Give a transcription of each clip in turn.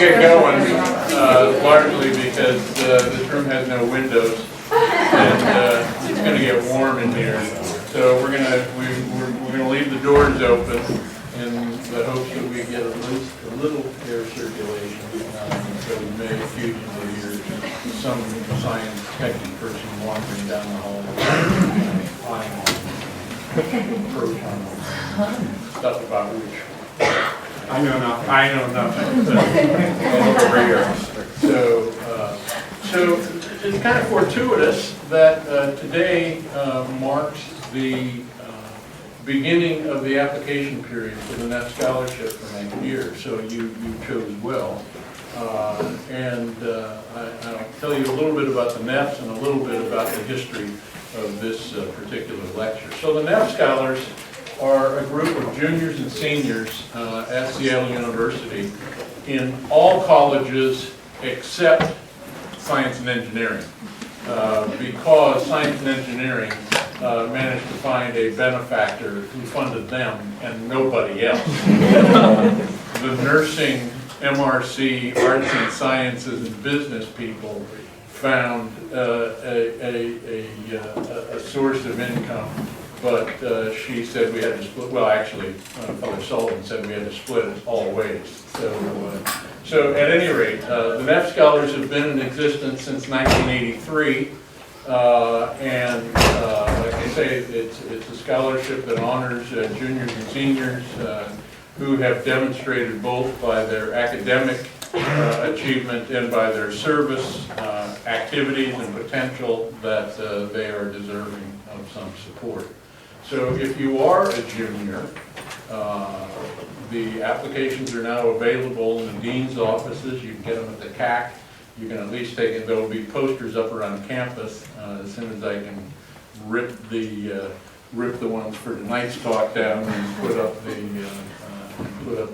get going, largely because this room has no windows, and it's going to get warm in here. So we're going to leave the doors open in the hopes that we get at least a little air circulation. So we may occasionally hear some science techie person wandering down the hall, flying on protons, stuff about which I know nothing. So it's kind of fortuitous that today marks the beginning of the application period for the Naef Scholarship for next year. So you chose well. And I'll tell you a little bit about the Naefs and a little bit about the history of this particular lecture. So the Naef Scholars are a group of juniors and seniors at Seattle University in all colleges except science and engineering, because science and engineering managed to find a benefactor who funded them and nobody else. The nursing, MRC, arts and sciences and business people found a source of income, but she said we had to split. Well, actually, Father Sullivan said we had to split it all ways. So at any rate, the Naef Scholars have been in existence since 1983, and like I say, it's a scholarship that honors juniors and seniors who have demonstrated both by their academic achievement and by their service activities and potential that they are deserving of some support. So if you are a junior, the applications are now available in the dean's offices. You can get them at the CAC. You can at least take it. There will be posters up around campus as soon as I can rip the ones for tonight's talk down and put up the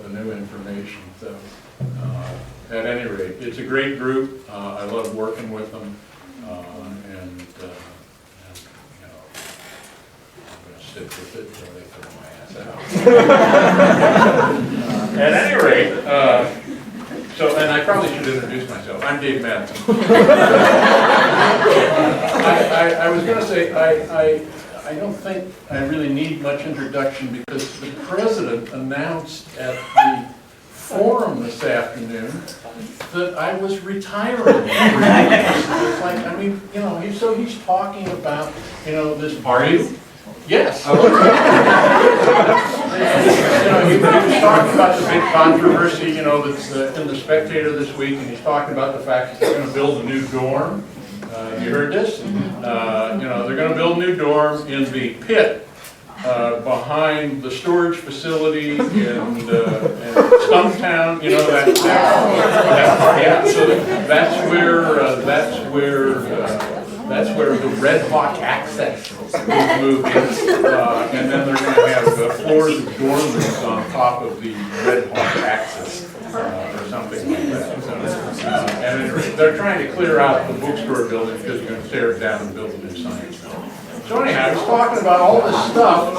new information. So at any rate, it's a great group. I love working with them, and stick with it until they throw my ass out. At any rate, and I probably should introduce myself. I'm Dave Madsen. I was going to say, I don't think I really need much introduction because the president announced at the forum this afternoon that I was retiring. It's like, I mean, he's talking about, this. Are you? Yes. He was talking about the big controversy, that's in the Spectator this week, and he's talking about the fact that they're going to build a new dorm. You heard this? They're going to build a new dorm in the pit behind the storage facility in Stumptown. So that's where the Red Hawk access is moving, and then they're going to have the floors of dorm rooms on top of the Red Hawk access, or something like that. And they're trying to clear out the bookstore building because they're going to tear it down and build a new science building. So anyhow, he's talking about all this stuff,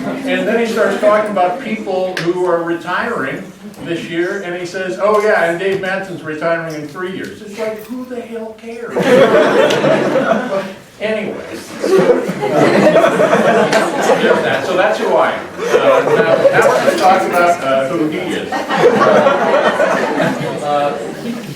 and then he starts talking about people who are retiring this year, and he says, oh yeah, and Dave Madsen's retiring in 3 years. It's like, who the hell cares? Anyway. So that's who I am. Now we're going to talk about who he is.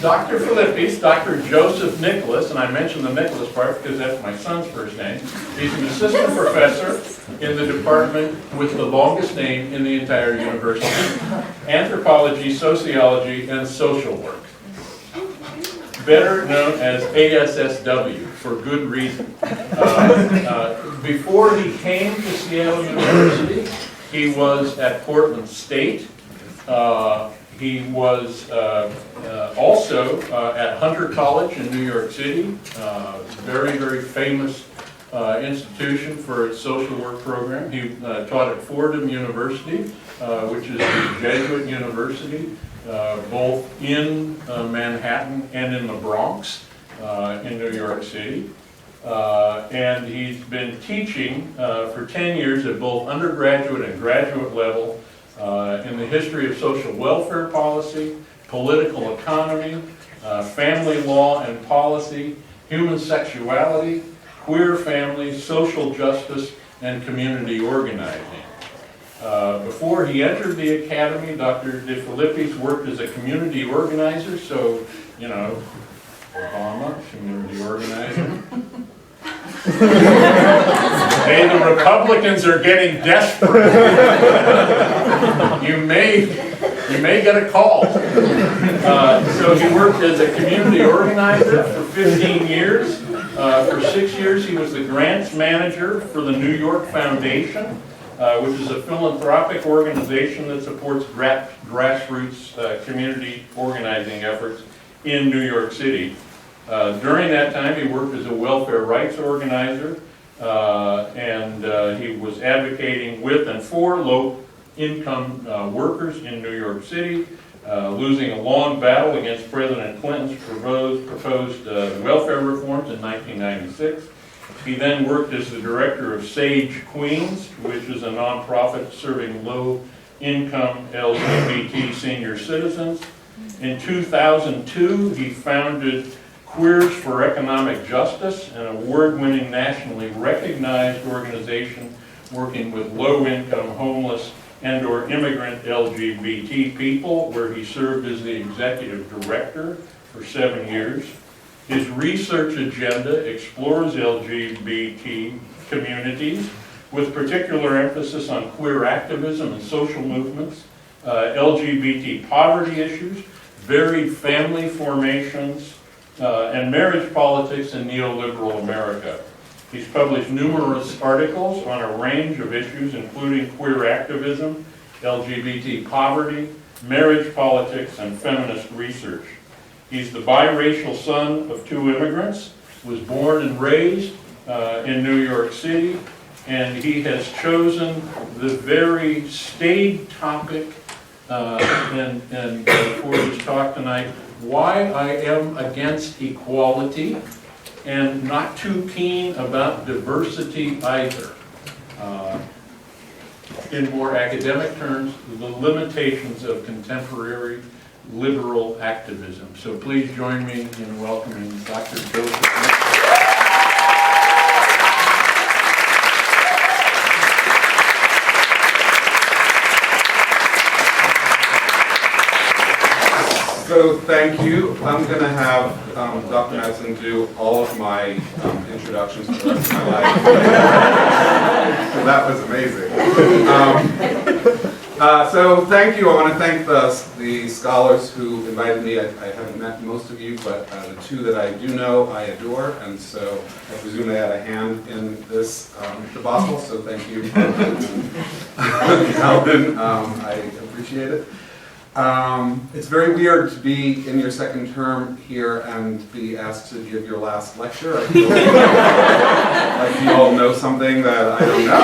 Dr. Philippis, Dr. Joseph Nicholas, and I mentioned the Nicholas part because that's my son's first name. He's an assistant professor in the department with the longest name in the entire university, anthropology, sociology, and social work. Better known as ASSW, for good reason. Before he came to Seattle University, he was at Portland State. He was also at Hunter College in New York City, very, very famous institution for its social work program. He taught at Fordham University, which is a Jesuit university, both in Manhattan and in the Bronx in New York City. And he's been teaching for 10 years at both undergraduate and graduate level in the history of social welfare policy, political economy, family law and policy, human sexuality, queer families, social justice, and community organizing. Before he entered the academy, Dr. DeFilippis worked as a community organizer, so, you know, Obama, community organizer. Hey, the Republicans are getting desperate. You may get a call. So he worked as a community organizer for 15 years. For 6 years, he was the grants manager for the New York Foundation, which is a philanthropic organization that supports grassroots community organizing efforts in New York City. During that time, he worked as a welfare rights organizer, and he was advocating with and for low-income workers in New York City, losing a long battle against President Clinton's proposed welfare reforms in 1996. He then worked as the director of SAGE Queens, which is a nonprofit serving low-income LGBT senior citizens. In 2002, he founded Queers for Economic Justice, an award-winning, nationally recognized organization working with low-income, homeless, and/or immigrant LGBT people, where he served as the executive director for 7 years. His research agenda explores LGBT communities, with particular emphasis on queer activism and social movements, LGBT poverty issues, varied family formations, and marriage politics in neoliberal America. He's published numerous articles on a range of issues, including queer activism, LGBT poverty, marriage politics, and feminist research. He's the biracial son of 2 immigrants, was born and raised in New York City, and he has chosen the very staid topic and for his talk tonight, why I am against equality and not too keen about diversity either. In more academic terms, the limitations of contemporary liberal activism. So please join me in welcoming Dr. Joseph. So thank you. I'm going to have Dr. Madsen do all of my introductions for the rest of my life. So that was amazing. So thank you. I want to thank the scholars who invited me. I haven't met most of you, but the 2 that I do know, I adore, and so I presume they had a hand in this debacle. So thank you, Calvin. I appreciate it. It's very weird to be in your second term here and be asked to give your last lecture. I feel like you all know something that I don't know.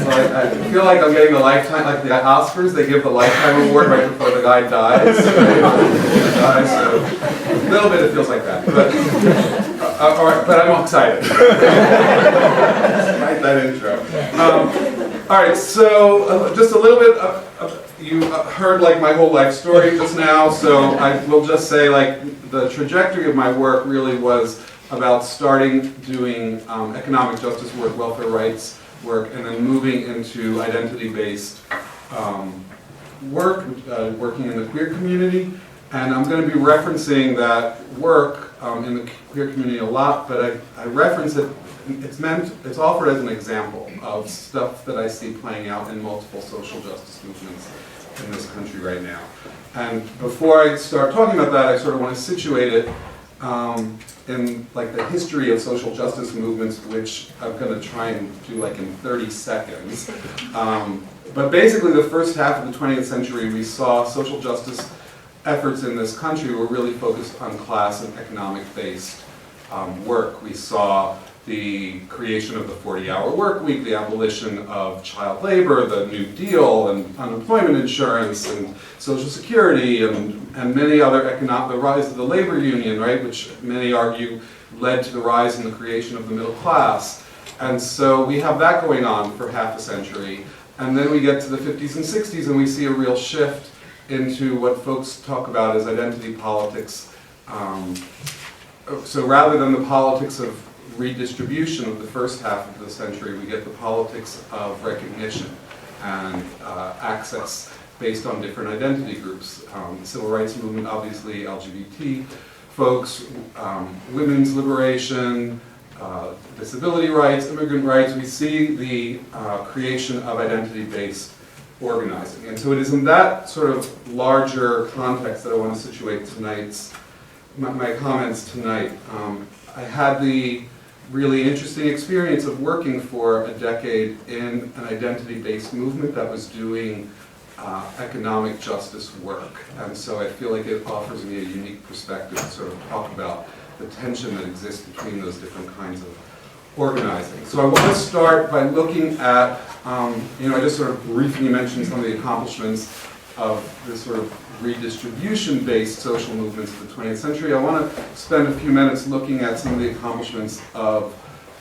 So I feel like I'm getting the lifetime, like the Oscars, they give the lifetime award right before the guy dies. So a little bit it feels like that. But I'm excited. Write that intro. All right, so just a little bit you heard like my whole life story just now, so I will just say like the trajectory of my work really was about starting doing economic justice work, welfare rights work, and then moving into identity-based work, working in the queer community. And I'm going to be referencing that work in the queer community a lot, but I reference it. It's offered as an example of stuff that I see playing out in multiple social justice movements in this country right now. And before I start talking about that, I sort of want to situate it in like the history of social justice movements, which I'm going to try and do like in 30 seconds. But basically the first half of the 20th century, we saw social justice efforts in this country were really focused on class and economic-based work. We saw the creation of the 40-hour work week, the abolition of child labor, the New Deal, and unemployment insurance, and Social Security, and many other the rise of the labor union, right, which many argue led to the rise in the creation of the middle class. And so we have that going on for half a century. And then we get to the 50s and 60s, and we see a real shift into what folks talk about as identity politics. So rather than the politics of redistribution of the first half of the century, we get the politics of recognition and access based on different identity groups. The civil rights movement, obviously, LGBT folks, women's liberation, disability rights, immigrant rights. We see the creation of identity-based organizing. And so it is in that sort of larger context that I want to situate my comments tonight. I had the really interesting experience of working for a decade in an identity-based movement that was doing economic justice work. And so I feel like it offers me a unique perspective to sort of talk about the tension that exists between those different kinds of organizing. So I want to start by looking at, I just sort of briefly mentioned some of the accomplishments of this sort of redistribution-based social movements of the 20th century. I want to spend a few minutes looking at some of the accomplishments of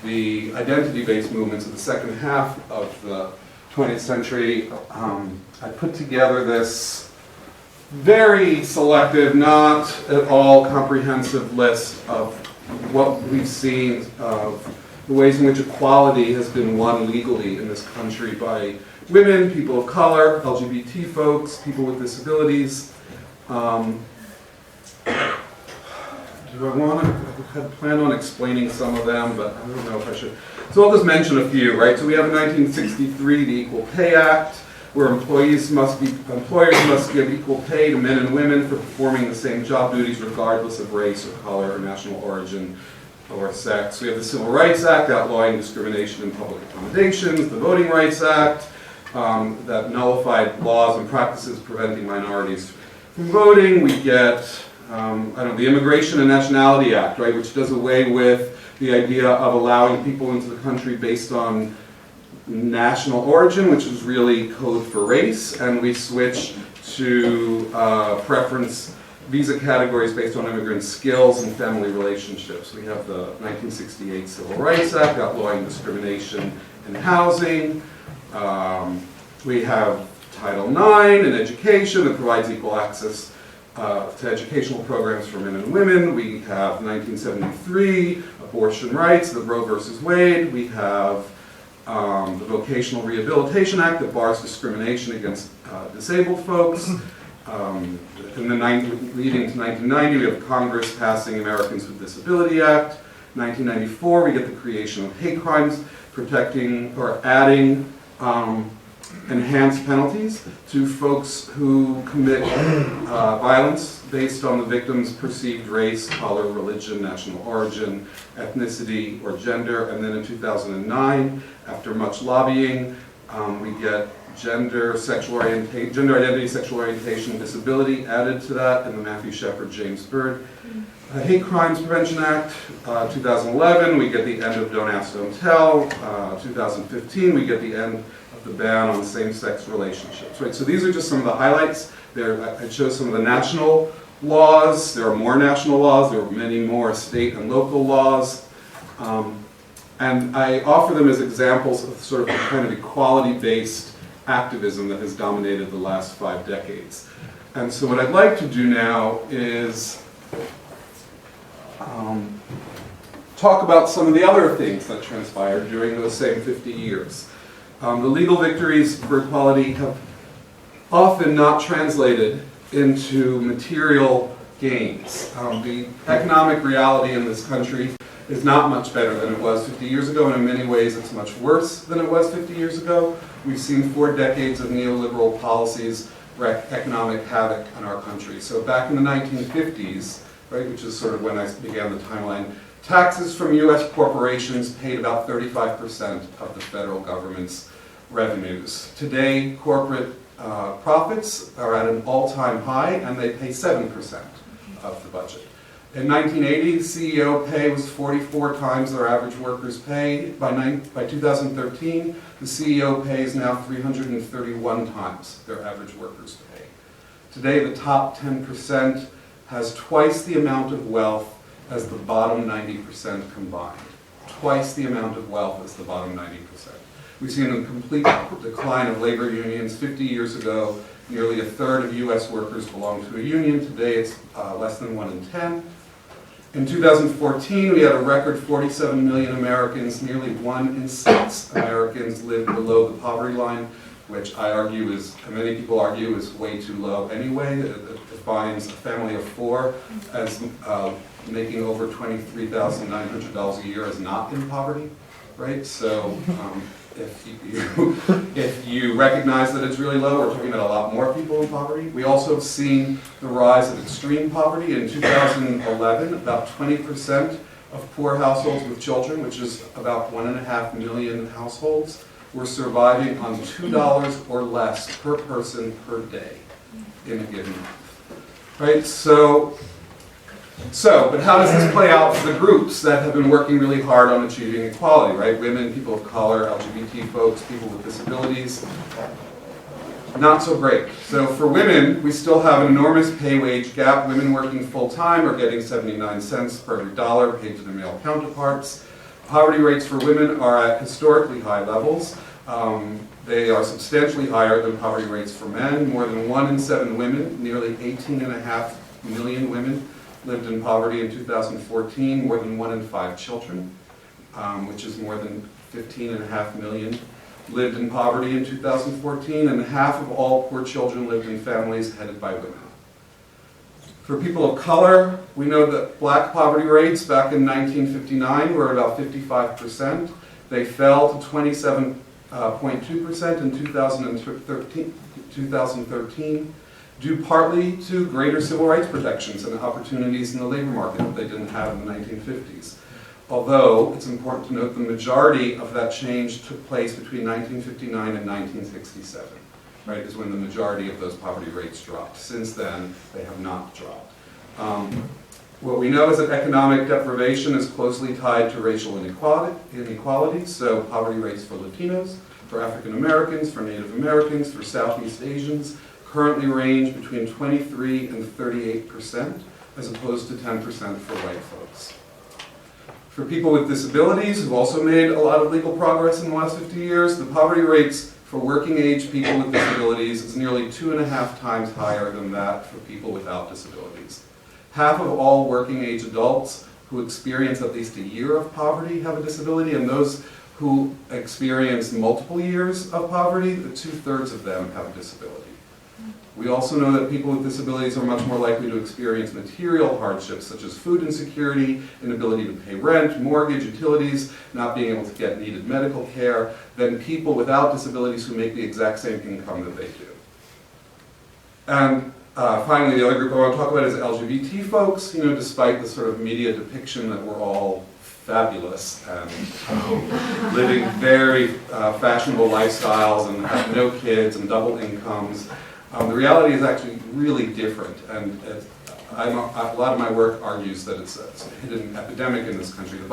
the identity-based movements of the second half of the 20th century. I put together this very selective, not at all comprehensive list of what we've seen of the ways in which equality has been won legally in this country by women, people of color, LGBT folks, people with disabilities. Do I plan on explaining some of them, but I don't know if I should. So I'll just mention a few, right? So we have in 1963 the Equal Pay Act, where employers must give equal pay to men and women for performing the same job duties regardless of race or color or national origin or sex. We have the Civil Rights Act outlawing discrimination in public accommodations, the Voting Rights Act that nullified laws and practices preventing minorities from voting. We get the Immigration and Nationality Act, right, which does away with the idea of allowing people into the country based on national origin, which is really code for race, and we switch to preference visa categories based on immigrant skills and family relationships. We have the 1968 Civil Rights Act outlawing discrimination in housing. We have Title IX in education that provides equal access to educational programs for men and women. We have 1973 abortion rights, the Roe versus Wade. We have the Vocational Rehabilitation Act that bars discrimination against disabled folks. Leading to 1990, we have Congress passing Americans with Disability Act. 1994, we get the creation of hate crimes, protecting or adding enhanced penalties to folks who commit violence based on the victim's perceived race, color, religion, national origin, ethnicity, or gender. And then in 2009, after much lobbying, we get gender identity, sexual orientation, disability added to that in the Matthew Shepard, James Byrd Hate Crimes Prevention Act. 2011, we get the end of Don't Ask, Don't Tell. 2015, we get the end of the ban on same-sex relationships. Right. So these are just some of the highlights. I chose some of the national laws. There are more national laws. There are many more state and local laws. And I offer them as examples of sort of the kind of equality-based activism that has dominated the last 5 decades. And so what I'd like to do now is talk about some of the other things that transpired during those same 50 years. The legal victories for equality have often not translated into material gains. The economic reality in this country is not much better than it was 50 years ago, and in many ways it's much worse than it was 50 years ago. We've seen 4 decades of neoliberal policies wreak economic havoc in our country. So back in the 1950s, right, which is sort of when I began the timeline, taxes from U.S. corporations paid about 35% of the federal government's revenues. Today, corporate profits are at an all-time high, and they pay 7% of the budget. In 1980, CEO pay was 44 times their average worker's pay. By 2013, the CEO pay is now 331 times their average worker's pay. Today, the top 10% has twice the amount of wealth as the bottom 90% combined. Twice the amount of wealth as the bottom 90%. We've seen a complete decline of labor unions. 50 years ago, Nearly a third of US workers belong to a union. Today it's less than 1 in 10. In 2014, we had a record 47 million Americans. Nearly 1 in 6 Americans lived below the poverty line, which I argue is, and many people argue, is way too low anyway. It defines a family of 4 as making over $23,900 a year as not in poverty, right? So if you recognize that it's really low, we're talking about a lot more people in poverty. We also have seen the rise of extreme poverty. In 2011, about 20% of poor households with children, which is about 1.5 million households, were surviving on $2 or less per person per day in a given month. Right? But how does this play out for the groups that have been working really hard on achieving equality, right? Women, people of color, LGBT folks, people with disabilities. Not so great. So for women, we still have an enormous pay-wage gap. Women working full-time are getting 79 cents per every dollar paid to their male counterparts. Poverty rates for women are at historically high levels. They are substantially higher than poverty rates for men. More than 1 in 7 women, nearly 18.5 million women, lived in poverty in 2014, more than 1 in 5 children, which is more than 15.5 million, lived in poverty in 2014, and half of all poor children lived in families headed by women. For people of color, we know that black poverty rates back in 1959 were about 55%. They fell to 27.2% in 2013, due partly to greater civil rights protections and opportunities in the labor market that they didn't have in the 1950s. Although, it's important to note the majority of that change took place between 1959 and 1967, right, is when the majority of those poverty rates dropped. Since then, they have not dropped. What we know is that economic deprivation is closely tied to racial inequality, so poverty rates for Latinos, for African Americans, for Native Americans, for Southeast Asians, currently range between 23 and 38%, as opposed to 10% for white folks. For people with disabilities, who've also made a lot of legal progress in the last 50 years, the poverty rates for working age people with disabilities is nearly 2.5 times higher than that for people without disabilities. Half of all working age adults who experience at least a year of poverty have a disability, and those who experience multiple years of poverty, 2/3 of them have a disability. We also know that people with disabilities are much more likely to experience material hardships such as food insecurity, inability to pay rent, mortgage, utilities, not being able to get needed medical care, than people without disabilities who make the exact same income that they do. And finally, the other group I want to talk about is LGBT folks. You know, despite the sort of media depiction that we're all fabulous and living very fashionable lifestyles and have no kids and double incomes, the reality is actually really different, and a lot of my work argues that it's a hidden epidemic in this country. A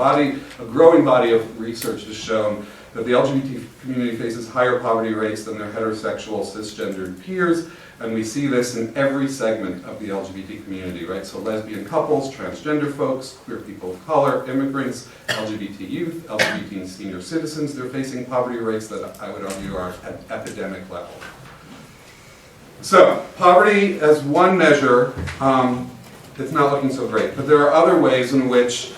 growing body of research has shown that the LGBT community faces higher poverty rates than their heterosexual cisgendered peers, and we see this in every segment of the LGBT community, right? So lesbian couples, transgender folks, queer people of color, immigrants, LGBT youth, LGBT and senior citizens, they're facing poverty rates that I would argue are at epidemic level. So, poverty as one measure, it's not looking so great. But there are other ways in which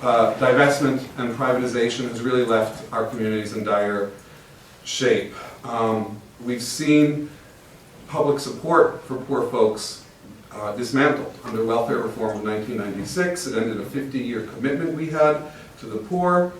divestment and privatization has really left our communities in dire shape. We've seen public support for poor folks dismantled under welfare reform of 1996. It ended a 50-year commitment we had to the poor.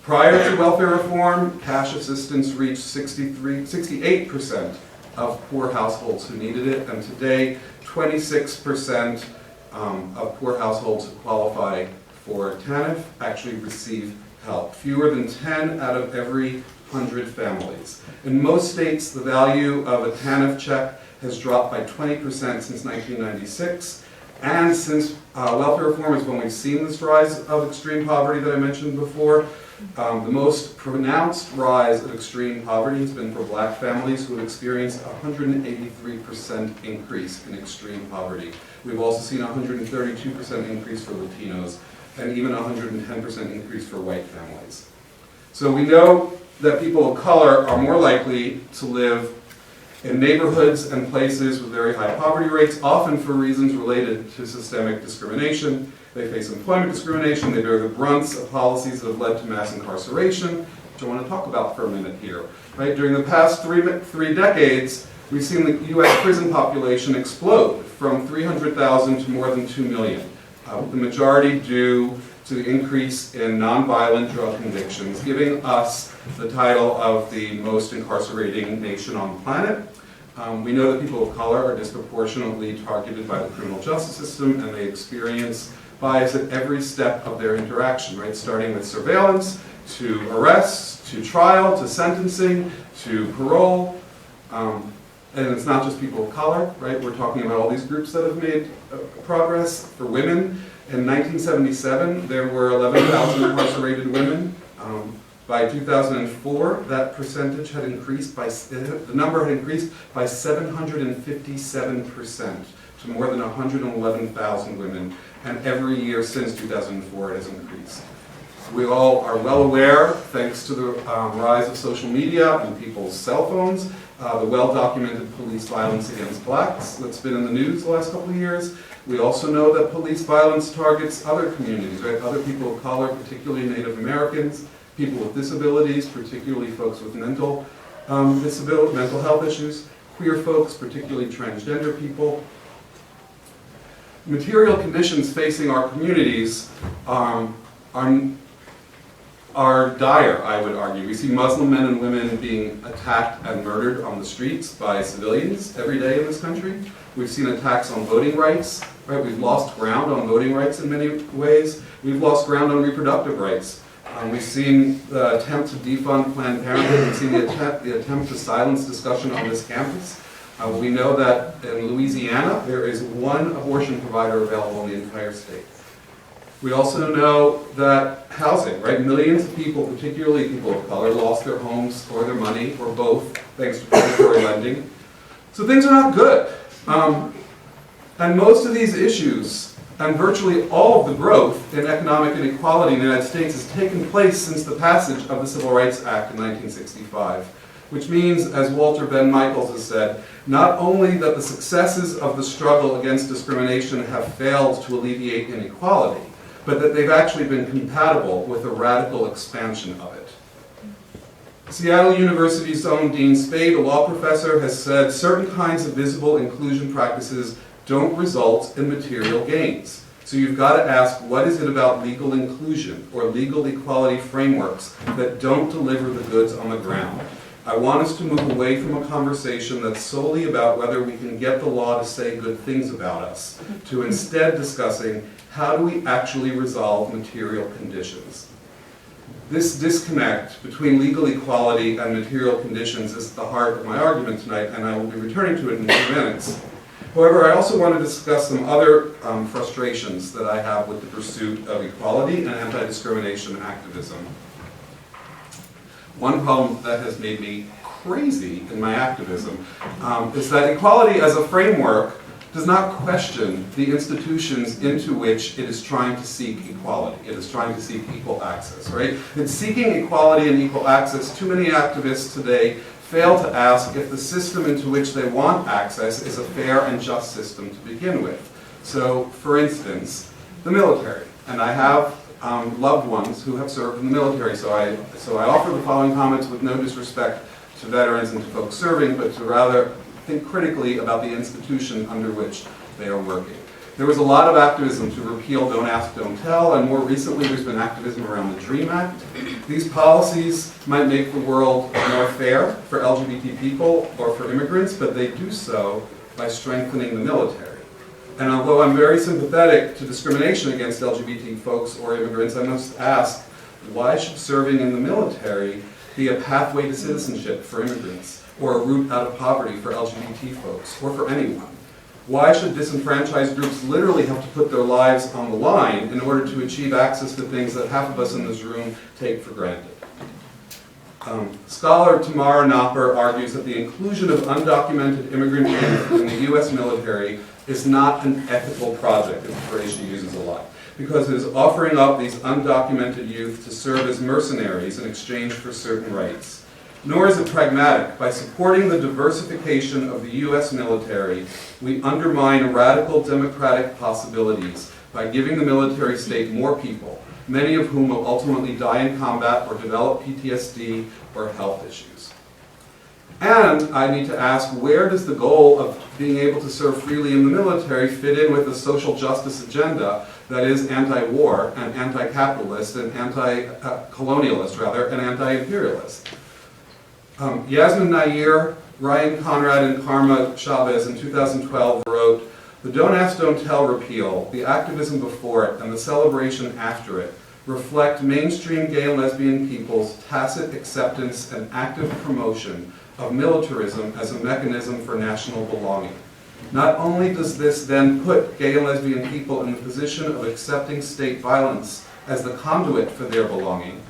Prior to welfare reform, cash assistance reached 68% of poor households who needed it, and today 26% of poor households who qualify for TANF actually receive help. Fewer than 10 out of every 100 families. In most states, the value of a TANF check has dropped by 20% since 1996, and since welfare reform is when we've seen this rise of extreme poverty that I mentioned before. The most pronounced rise of extreme poverty has been for black families who have experienced a 183% increase in extreme poverty. We've also seen a 132% increase for Latinos, and even a 110% increase for white families. So we know that people of color are more likely to live in neighborhoods and places with very high poverty rates, often for reasons related to systemic discrimination. They face employment discrimination, they bear the brunts of policies that have led to mass incarceration, which I want to talk about for a minute here. Right? During the past three decades, we've seen the US prison population explode from 300,000 to more than 2 million. The majority due to the increase in nonviolent drug convictions, giving us the title of the most incarcerating nation on the planet. We know that people of color are disproportionately targeted by the criminal justice system, and they experience bias at every step of their interaction, right? Starting with surveillance, to arrests, to trial, to sentencing, to parole. And it's not just people of color, right? We're talking about all these groups that have made progress. For women, in 1977, there were 11,000 incarcerated women. By 2004, that percentage had increased by, the number had increased by 757% to more than 111,000 women. And every year since 2004, it has increased. We all are well aware, thanks to the rise of social media and people's cell phones, the well-documented police violence against blacks that's been in the news the last couple of years. We also know that police violence targets other communities, right? Other people of color, particularly Native Americans, people with disabilities, particularly folks with mental health issues, queer folks, particularly transgender people. Material conditions facing our communities are dire, I would argue. We see Muslim men and women being attacked and murdered on the streets by civilians every day in this country. We've seen attacks on voting rights, right? We've lost ground on voting rights in many ways. We've lost ground on reproductive rights. We've seen the attempt to defund Planned Parenthood. We've seen the attempt to silence discussion on this campus. We know that in Louisiana, there is one abortion provider available in the entire state. We also know that housing, right? Millions of people, particularly people of color, lost their homes or their money, or both, thanks to predatory lending. So things are not good. And most of these issues, and virtually all of the growth in economic inequality in the United States has taken place since the passage of the Civil Rights Act in 1965, which means, as Walter Ben Michaels has said, not only that the successes of the struggle against discrimination have failed to alleviate inequality, but that they've actually been compatible with a radical expansion of it. Seattle University's own Dean Spade, a law professor, has said certain kinds of visible inclusion practices don't result in material gains. So you've got to ask, what is it about legal inclusion or legal equality frameworks that don't deliver the goods on the ground? I want us to move away from a conversation that's solely about whether we can get the law to say good things about us, to instead discussing how do we actually resolve material conditions. This disconnect between legal equality and material conditions is at the heart of my argument tonight, and I will be returning to it in a few minutes. However, I also want to discuss some other frustrations that I have with the pursuit of equality and anti-discrimination activism. One problem that has made me crazy in my activism is that equality as a framework does not question the institutions into which it is trying to seek equality. It is trying to seek equal access, right? In seeking equality and equal access, too many activists today fail to ask if the system into which they want access is a fair and just system to begin with. So, for instance, the military. And I have loved ones who have served in the military, so I offer the following comments with no disrespect to veterans and to folks serving, but to rather think critically about the institution under which they are working. There was a lot of activism to repeal Don't Ask, Don't Tell, and more recently there's been activism around the DREAM Act. These policies might make the world more fair for LGBT people or for immigrants, but they do so by strengthening the military. And although I'm very sympathetic to discrimination against LGBT folks or immigrants, I must ask, why should serving in the military be a pathway to citizenship for immigrants, or a route out of poverty for LGBT folks, or for anyone? Why should disenfranchised groups literally have to put their lives on the line in order to achieve access to things that half of us in this room take for granted? Scholar Tamara Knopper argues that the inclusion of undocumented immigrant youth in the U.S. military is not an ethical project, is a phrase she uses a lot, because it is offering up these undocumented youth to serve as mercenaries in exchange for certain rights. Nor is it pragmatic. By supporting the diversification of the U.S. military, we undermine radical democratic possibilities by giving the military state more people, many of whom will ultimately die in combat or develop PTSD or health issues. And I need to ask, where does the goal of being able to serve freely in the military fit in with the social justice agenda that is anti-war and anti-capitalist and anti-colonialist, rather, and anti-imperialist? Yasmin Nair, Ryan Conrad, and Karma Chavez in 2012 wrote, "The Don't Ask, Don't Tell repeal, the activism before it, and the celebration after it reflect mainstream gay and lesbian people's tacit acceptance and active promotion of militarism as a mechanism for national belonging. Not only does this then put gay and lesbian people in the position of accepting state violence as the conduit for their belonging,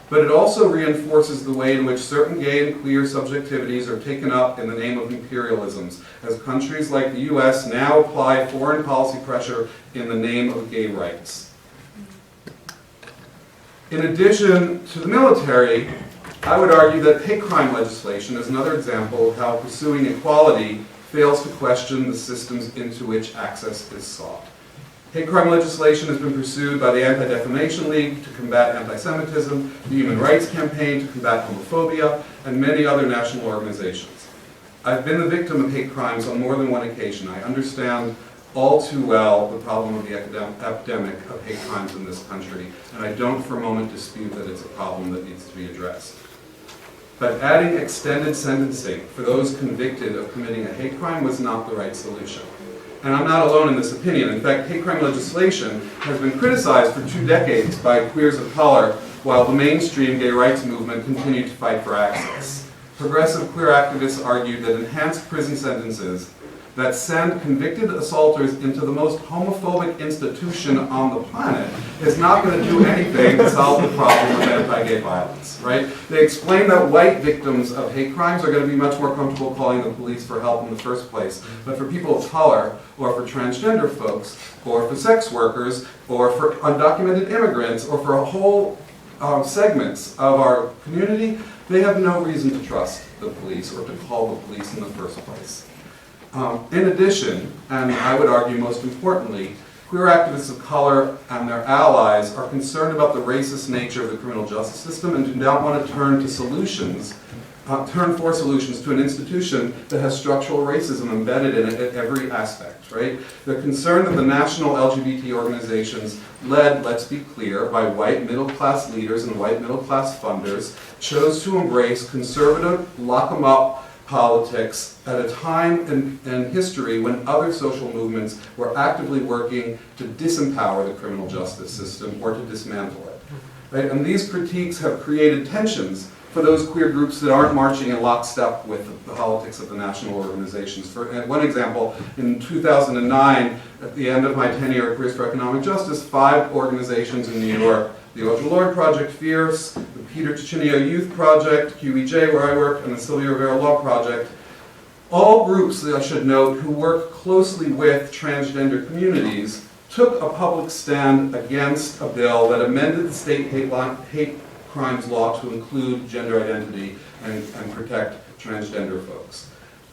but it also reinforces the way in which certain gay and queer subjectivities are taken up in the name of imperialisms, as countries like the US now apply foreign policy pressure in the name of gay rights." In addition to the military, I would argue that hate crime legislation is another example of how pursuing equality fails to question the systems into which access is sought. Hate crime legislation has been pursued by the Anti-Defamation League to combat anti-Semitism, the Human Rights Campaign to combat homophobia, and many other national organizations. I've been the victim of hate crimes on more than one occasion. I understand all too well the problem of the epidemic of hate crimes in this country, and I don't for a moment dispute that it's a problem that needs to be addressed. But adding extended sentencing for those convicted of committing a hate crime was not the right solution. And I'm not alone in this opinion. In fact, hate crime legislation has been criticized for 2 decades by queers of color, while the mainstream gay rights movement continued to fight for access. Progressive queer activists argued that enhanced prison sentences that send convicted assaulters into the most homophobic institution on the planet is not going to do anything to solve the problem of anti-gay violence, right? They explain that white victims of hate crimes are going to be much more comfortable calling the police for help in the first place. But for people of color, or for transgender folks, or for sex workers, or for undocumented immigrants, or for a whole segments of our community, they have no reason to trust the police or to call the police in the first place. In addition, and I would argue most importantly, queer activists of color and their allies are concerned about the racist nature of the criminal justice system and do not want to turn for solutions to an institution that has structural racism embedded in it at every aspect, right? They're concerned that the national LGBT organizations, led, let's be clear, by white middle-class leaders and white middle-class funders, chose to embrace conservative, lock-em-up politics at a time in history when other social movements were actively working to disempower the criminal justice system or to dismantle it. Right? And these critiques have created tensions for those queer groups that aren't marching in lockstep with the politics of the national organizations. For one example, in 2009, at the end of my tenure at Queers for Economic Justice, 5 organizations in New York, the Audre Lorde Project, Fierce, the Peter Tichinio Youth Project, QEJ where I work, and the Sylvia Rivera Law Project, all groups, that I should note, who work closely with transgender communities, took a public stand against a bill that amended the state hate crimes law to include gender identity and protect transgender folks.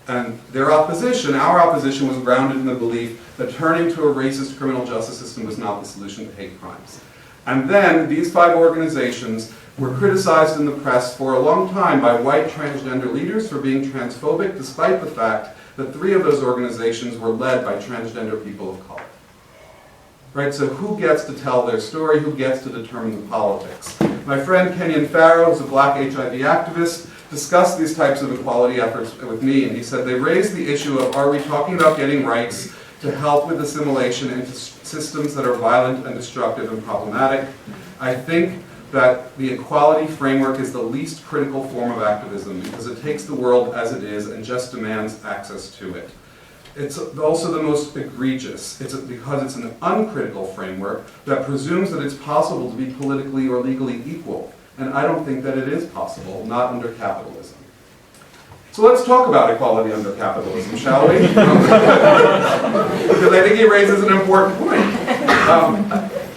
And their opposition, our opposition, was grounded in the belief that turning to a racist criminal justice system was not the solution to hate crimes. And then these 5 organizations were criticized in the press for a long time by white transgender leaders for being transphobic, despite the fact that 3 of those organizations were led by transgender people of color. Right, so who gets to tell their story? Who gets to determine the politics? My friend Kenyon Farrow, who's a black HIV activist, discussed these types of equality efforts with me, and he said they raised the issue of, are we talking about getting rights to help with assimilation into systems that are violent and destructive and problematic? I think that the equality framework is the least critical form of activism because it takes the world as it is and just demands access to it. It's also the most egregious because it's an uncritical framework that presumes that it's possible to be politically or legally equal. And I don't think that it is possible, not under capitalism. So let's talk about equality under capitalism, shall we? Because I think he raises an important point.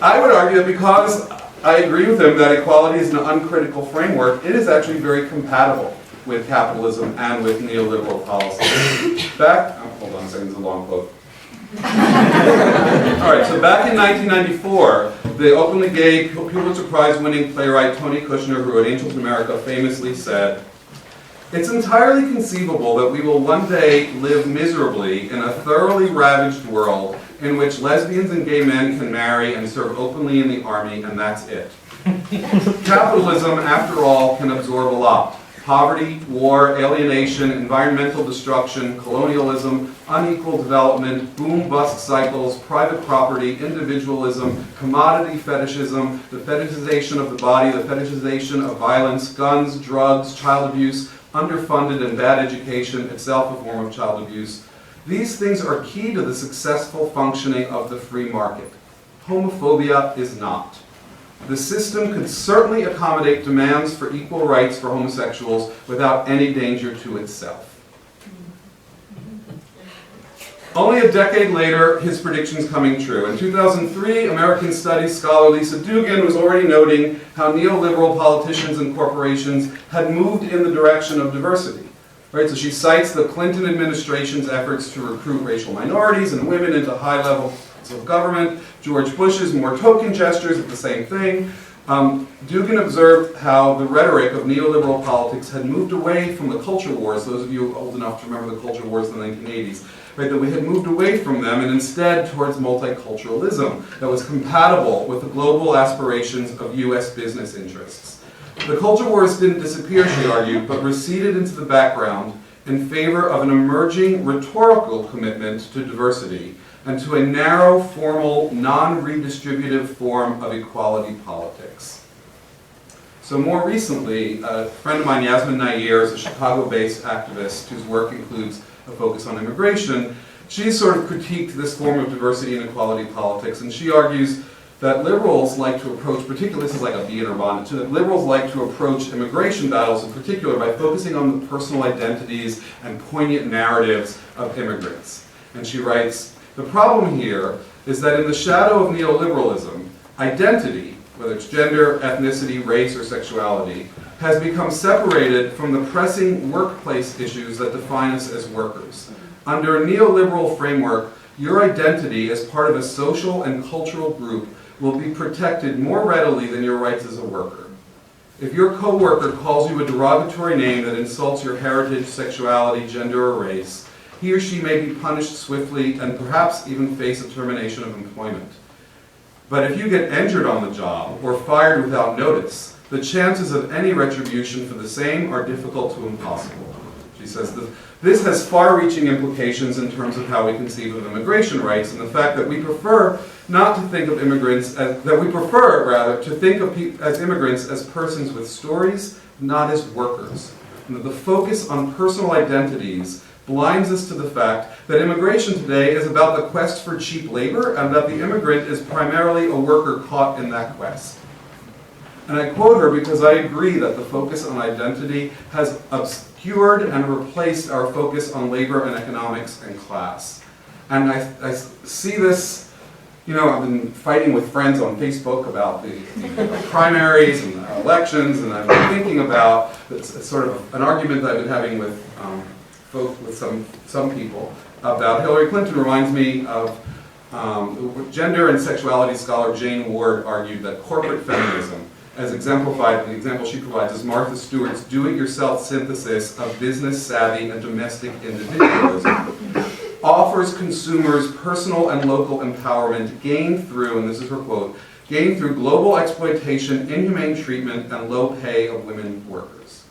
I would argue that because I agree with him that equality is an uncritical framework, it is actually very compatible with capitalism and with neoliberal policy. Hold on a second, it's a long quote. All right, so back in 1994, the openly gay Pulitzer Prize-winning playwright Tony Kushner, who wrote Angels in America, famously said, "It's entirely conceivable that we will one day live miserably in a thoroughly ravaged world in which lesbians and gay men can marry and serve openly in the army, and that's it. Capitalism, after all, can absorb a lot. Poverty, war, alienation, environmental destruction, colonialism, unequal development, boom-bust cycles, private property, individualism, commodity fetishism, the fetishization of the body, the fetishization of violence, guns, drugs, child abuse, underfunded and bad education, itself a form of child abuse. These things are key to the successful functioning of the free market. Homophobia is not. The system could certainly accommodate demands for equal rights for homosexuals without any danger to itself." Only a decade later, his predictions coming true. In 2003, American Studies scholar Lisa Dugan was already noting how neoliberal politicians and corporations had moved in the direction of diversity. Right, so she cites the Clinton administration's efforts to recruit racial minorities and women into high levels of government, George Bush's more token gestures at the same thing. Dugan observed how the rhetoric of neoliberal politics had moved away from the culture wars, those of you old enough to remember the culture wars in the 1980s, right, that we had moved away from them and instead towards multiculturalism that was compatible with the global aspirations of US business interests. The culture wars didn't disappear, she argued, but receded into the background in favor of an emerging rhetorical commitment to diversity and to a narrow, formal, non-redistributive form of equality politics. So more recently, a friend of mine, Yasmin Nair, is a Chicago-based activist whose work includes a focus on immigration. She sort of critiqued this form of diversity and equality politics, and she argues that liberals like to approach, particularly this is like a bee in her bonnet, too, that liberals like to approach immigration battles in particular by focusing on the personal identities and poignant narratives of immigrants. And she writes, "The problem here is that in the shadow of neoliberalism, identity, whether it's gender, ethnicity, race, or sexuality, has become separated from the pressing workplace issues that define us as workers. Under a neoliberal framework, your identity as part of a social and cultural group will be protected more readily than your rights as a worker. If your coworker calls you a derogatory name that insults your heritage, sexuality, gender, or race, he or she may be punished swiftly and perhaps even face a termination of employment. But if you get injured on the job or fired without notice, the chances of any retribution for the same are difficult to impossible." She says this has far-reaching implications in terms of how we conceive of immigration rights and the fact that we prefer not to think of immigrants as, that we prefer rather to think of as immigrants as persons with stories, not as workers. And that the focus on personal identities blinds us to the fact that immigration today is about the quest for cheap labor and that the immigrant is primarily a worker caught in that quest. And I quote her because I agree that the focus on identity has obscured and replaced our focus on labor and economics and class. And I see this, you know, I've been fighting with friends on Facebook about the primaries and the elections, and I've been thinking about, it's sort of an argument that I've been having with some people about Hillary Clinton. Reminds me of gender and sexuality scholar Jane Ward argued that corporate feminism, as exemplified in the example she provides, is Martha Stewart's do-it-yourself synthesis of business savvy and domestic individualism, offers consumers personal and local empowerment gained through, and this is her quote, gained through global exploitation, inhumane treatment, and low pay of women workers.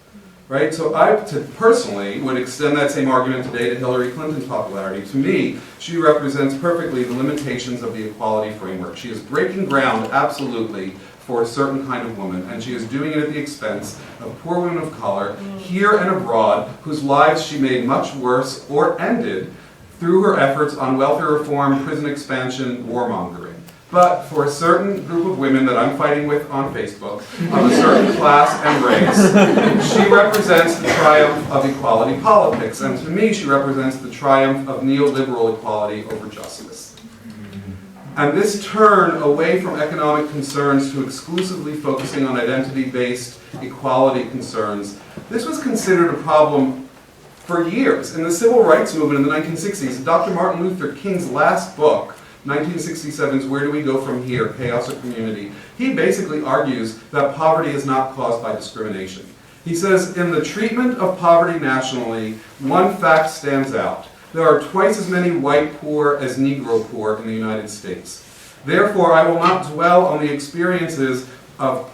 Right? So I personally would extend that same argument today to Hillary Clinton's popularity. To me, she represents perfectly the limitations of the equality framework. She is breaking ground, absolutely, for a certain kind of woman, and she is doing it at the expense of poor women of color, here and abroad, whose lives she made much worse or ended through her efforts on welfare reform, prison expansion, warmongering. But for a certain group of women that I'm fighting with on Facebook, of a certain class and race, she represents the triumph of equality politics, and to me she represents the triumph of neoliberal equality over justice. And this turn away from economic concerns to exclusively focusing on identity-based equality concerns This was considered a problem for years. In the civil rights movement in the 1960s, Dr. Martin Luther King's last book, 1967's Where Do We Go From Here? Chaos or Community, he basically argues that poverty is not caused by discrimination. He says, in the treatment of poverty nationally, one fact stands out. There are twice as many white poor as Negro poor in the United States. Therefore, I will not dwell on the experiences of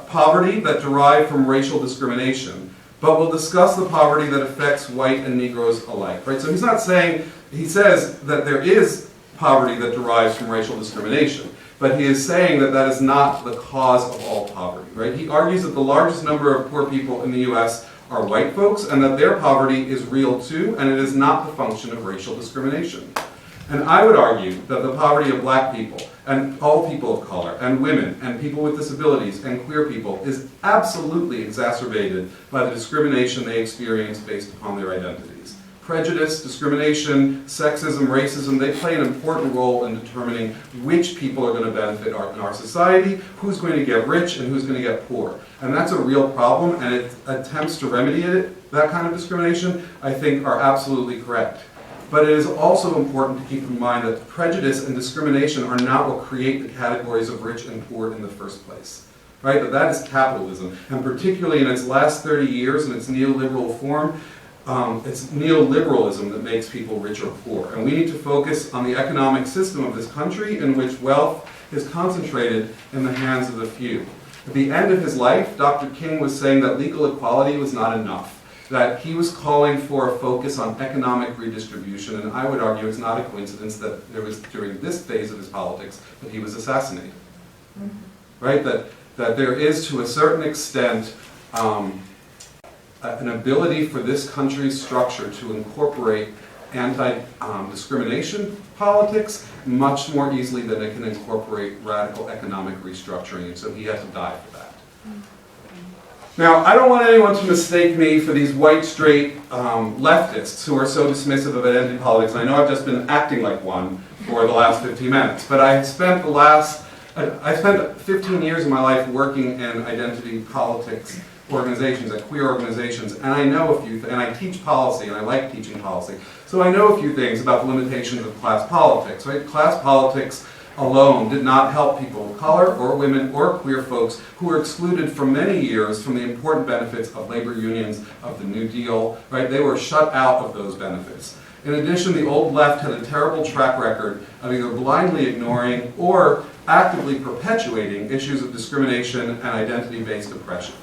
poverty that derive from racial discrimination, but will discuss the poverty that affects white and Negroes alike. Right? So he's not saying, he says that there is poverty that derives from racial discrimination, but he is saying that that is not the cause of all poverty. Right? He argues that the largest number of poor people in the US are white folks, and that their poverty is real too, and it is not the function of racial discrimination. And I would argue that the poverty of black people, and all people of color, and women, and people with disabilities, and queer people is absolutely exacerbated by the discrimination they experience based upon their identities. Prejudice, discrimination, sexism, racism, they play an important role in determining which people are going to benefit in our society, who's going to get rich, and who's going to get poor. And that's a real problem, and attempts to remedy that kind of discrimination, I think, are absolutely correct. But it is also important to keep in mind that prejudice and discrimination are not what create the categories of rich and poor in the first place. Right? That is capitalism. And particularly in its last 30 years, in its neoliberal form, it's neoliberalism that makes people rich or poor. And we need to focus on the economic system of this country in which wealth is concentrated in the hands of the few. At the end of his life, Dr. King was saying that legal equality was not enough, that he was calling for a focus on economic redistribution, and I would argue it's not a coincidence that it was during this phase of his politics that he was assassinated. Right? That there is, to a certain extent, an ability for this country's structure to incorporate anti-discrimination politics much more easily than it can incorporate radical economic restructuring, and so he had to die for that. Now, I don't want anyone to mistake me for these white, straight leftists who are so dismissive of identity politics. I know I've just been acting like one for the last 15 minutes, but I spent 15 years of my life working in identity politics organizations, at queer organizations, and I know a few and I teach policy, and I like teaching policy, so I know a few things about the limitations of class politics. Right? Class politics alone did not help people of color or women or queer folks who were excluded for many years from the important benefits of labor unions, of the New Deal. Right? They were shut out of those benefits. In addition, the old left had a terrible track record of either blindly ignoring or actively perpetuating issues of discrimination and identity-based oppression.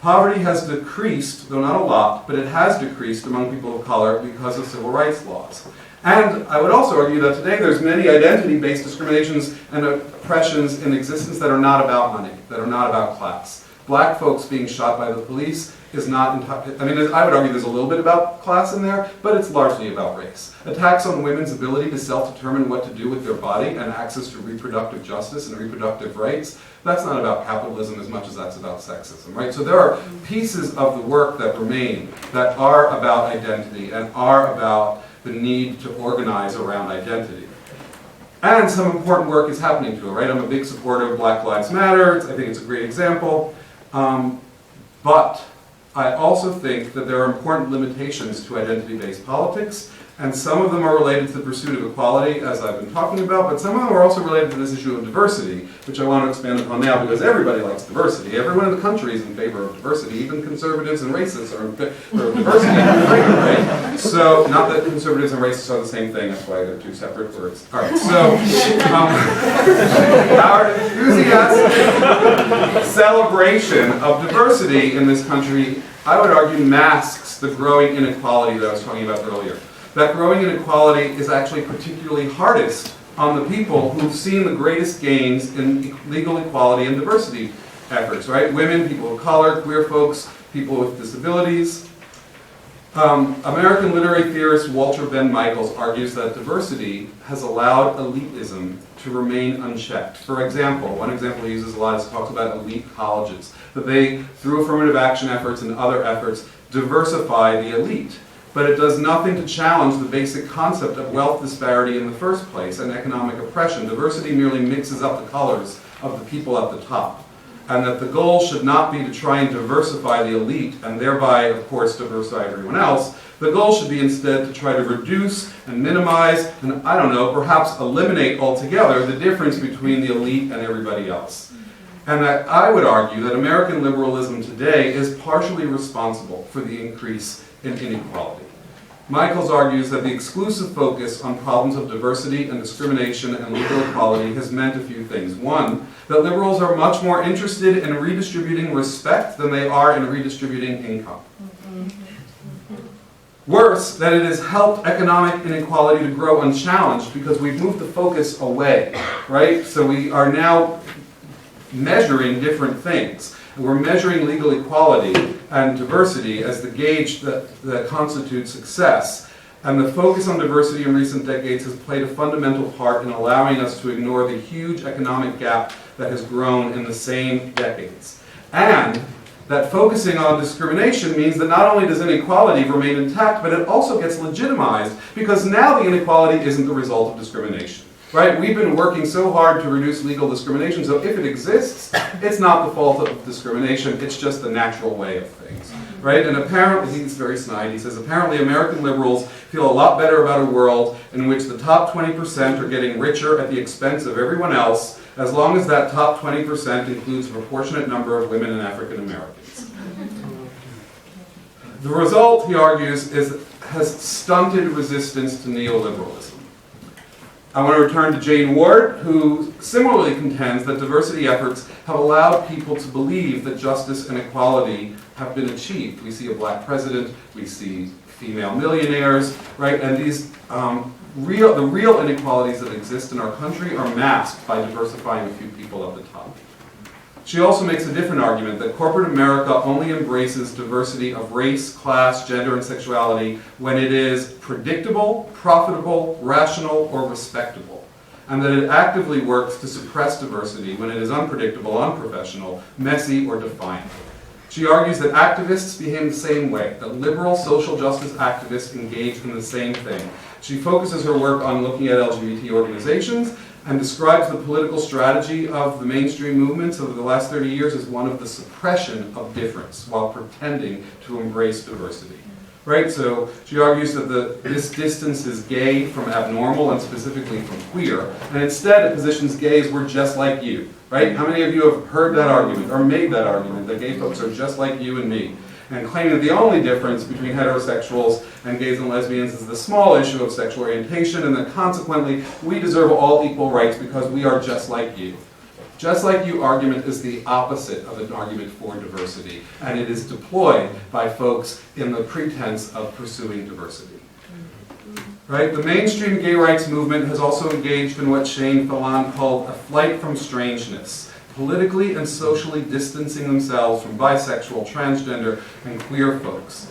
Poverty has decreased, though not a lot, but it has decreased among people of color because of civil rights laws. And I would also argue that today there's many identity-based discriminations and oppressions in existence that are not about money, that are not about class. Black folks being shot by the police is not, I would argue there's a little bit about class in there, but it's largely about race. Attacks on women's ability to self-determine what to do with their body and access to reproductive justice and reproductive rights, that's not about capitalism as much as that's about sexism, right? So there are pieces of the work that remain that are about identity and are about the need to organize around identity. And some important work is happening to it, right? I'm a big supporter of Black Lives Matter. I think it's a great example. But I also think that there are important limitations to identity-based politics, and some of them are related to the pursuit of equality, as I've been talking about, but some of them are also related to this issue of diversity, which I want to expand upon now, because everybody likes diversity. Everyone in the country is in favor of diversity. Even conservatives and racists are in favor of diversity, right? So, not that conservatives and racists are the same thing, that's why they're two separate words. All right, so, our enthusiastic celebration of diversity in this country, I would argue, masks the growing inequality that I was talking about earlier. That growing inequality is actually particularly hardest on the people who've seen the greatest gains in legal equality and diversity efforts, right? Women, people of color, queer folks, people with disabilities. American literary theorist Walter Ben Michaels argues that diversity has allowed elitism to remain unchecked. For example, one example he uses a lot is talks about elite colleges, that they, through affirmative action efforts and other efforts, diversify the elite. But it does nothing to challenge the basic concept of wealth disparity in the first place and economic oppression. Diversity merely mixes up the colors of the people at the top. and that the goal should not be to try and diversify the elite and thereby, of course, diversify everyone else. The goal should be instead to try to reduce and minimize and, I don't know, perhaps eliminate altogether the difference between the elite and everybody else. And that I would argue that American liberalism today is partially responsible for the increase in inequality. Michaels argues that the exclusive focus on problems of diversity and discrimination and legal equality has meant a few things. One, that liberals are much more interested in redistributing respect than they are in redistributing income. Worse, that it has helped economic inequality to grow unchallenged because we've moved the focus away, right? So we are now measuring different things. And we're measuring legal equality and diversity as the gauge that constitutes success. And the focus on diversity in recent decades has played a fundamental part in allowing us to ignore the huge economic gap that has grown in the same decades. And that focusing on discrimination means that not only does inequality remain intact, but it also gets legitimized because now the inequality isn't the result of discrimination. Right? We've been working so hard to reduce legal discrimination, so if it exists, it's not the fault of discrimination, it's just the natural way of things. Right? And apparently, he's very snide, he says, apparently American liberals feel a lot better about a world in which the top 20% are getting richer at the expense of everyone else, as long as that top 20% includes a proportionate number of women and African Americans. The result, he argues, has stunted resistance to neoliberalism. I want to return to Jane Ward, who similarly contends that diversity efforts have allowed people to believe that justice and equality have been achieved. We see a black president, we see female millionaires, right? And these the real inequalities that exist in our country are masked by diversifying a few people at the top. She also makes a different argument that corporate America only embraces diversity of race, class, gender, and sexuality when it is predictable, profitable, rational, or respectable, and that it actively works to suppress diversity when it is unpredictable, unprofessional, messy, or defiant. She argues that activists behave the same way, that liberal social justice activists engage in the same thing. She focuses her work on looking at LGBT organizations and describes the political strategy of the mainstream movements over the last 30 years as one of the suppression of difference while pretending to embrace diversity. Right? So she argues that this distance is gay from abnormal and specifically from queer, and instead it positions gays we're just like you. Right? How many of you have heard that argument or made that argument that gay folks are just like you and me? And claiming that the only difference between heterosexuals and gays and lesbians is the small issue of sexual orientation, and that consequently we deserve all equal rights because we are just like you. Just like you argument is the opposite of an argument for diversity, and it is deployed by folks in the pretense of pursuing diversity. Right? The mainstream gay rights movement has also engaged in what Shane Fallon called a flight from strangeness, politically and socially distancing themselves from bisexual, transgender, and queer folks.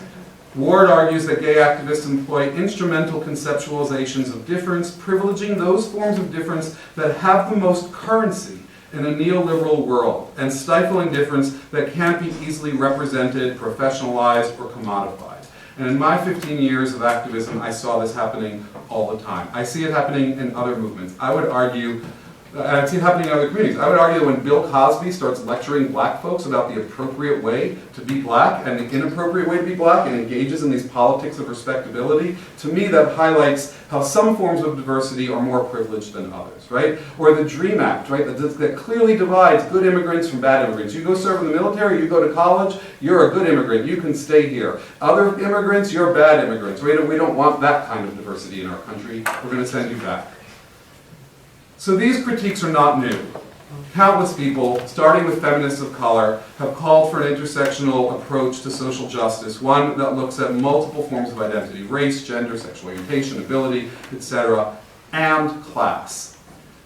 Ward argues that gay activists employ instrumental conceptualizations of difference, privileging those forms of difference that have the most currency in a neoliberal world, and stifling difference that can't be easily represented, professionalized, or commodified. And in my 15 years of activism, I saw this happening all the time. I see it happening in other movements. I would argue, and I see it happening in other communities. I would argue that when Bill Cosby starts lecturing black folks about the appropriate way to be black and the inappropriate way to be black and engages in these politics of respectability, to me that highlights how some forms of diversity are more privileged than others, right? Or the DREAM Act, right, that clearly divides good immigrants from bad immigrants. You go serve in the military, you go to college, you're a good immigrant, you can stay here. Other immigrants, you're bad immigrants. We don't want that kind of diversity in our country. We're going to send you back. So these critiques are not new. Countless people, starting with feminists of color, have called for an intersectional approach to social justice, one that looks at multiple forms of identity, race, gender, sexual orientation, ability, etc., and class.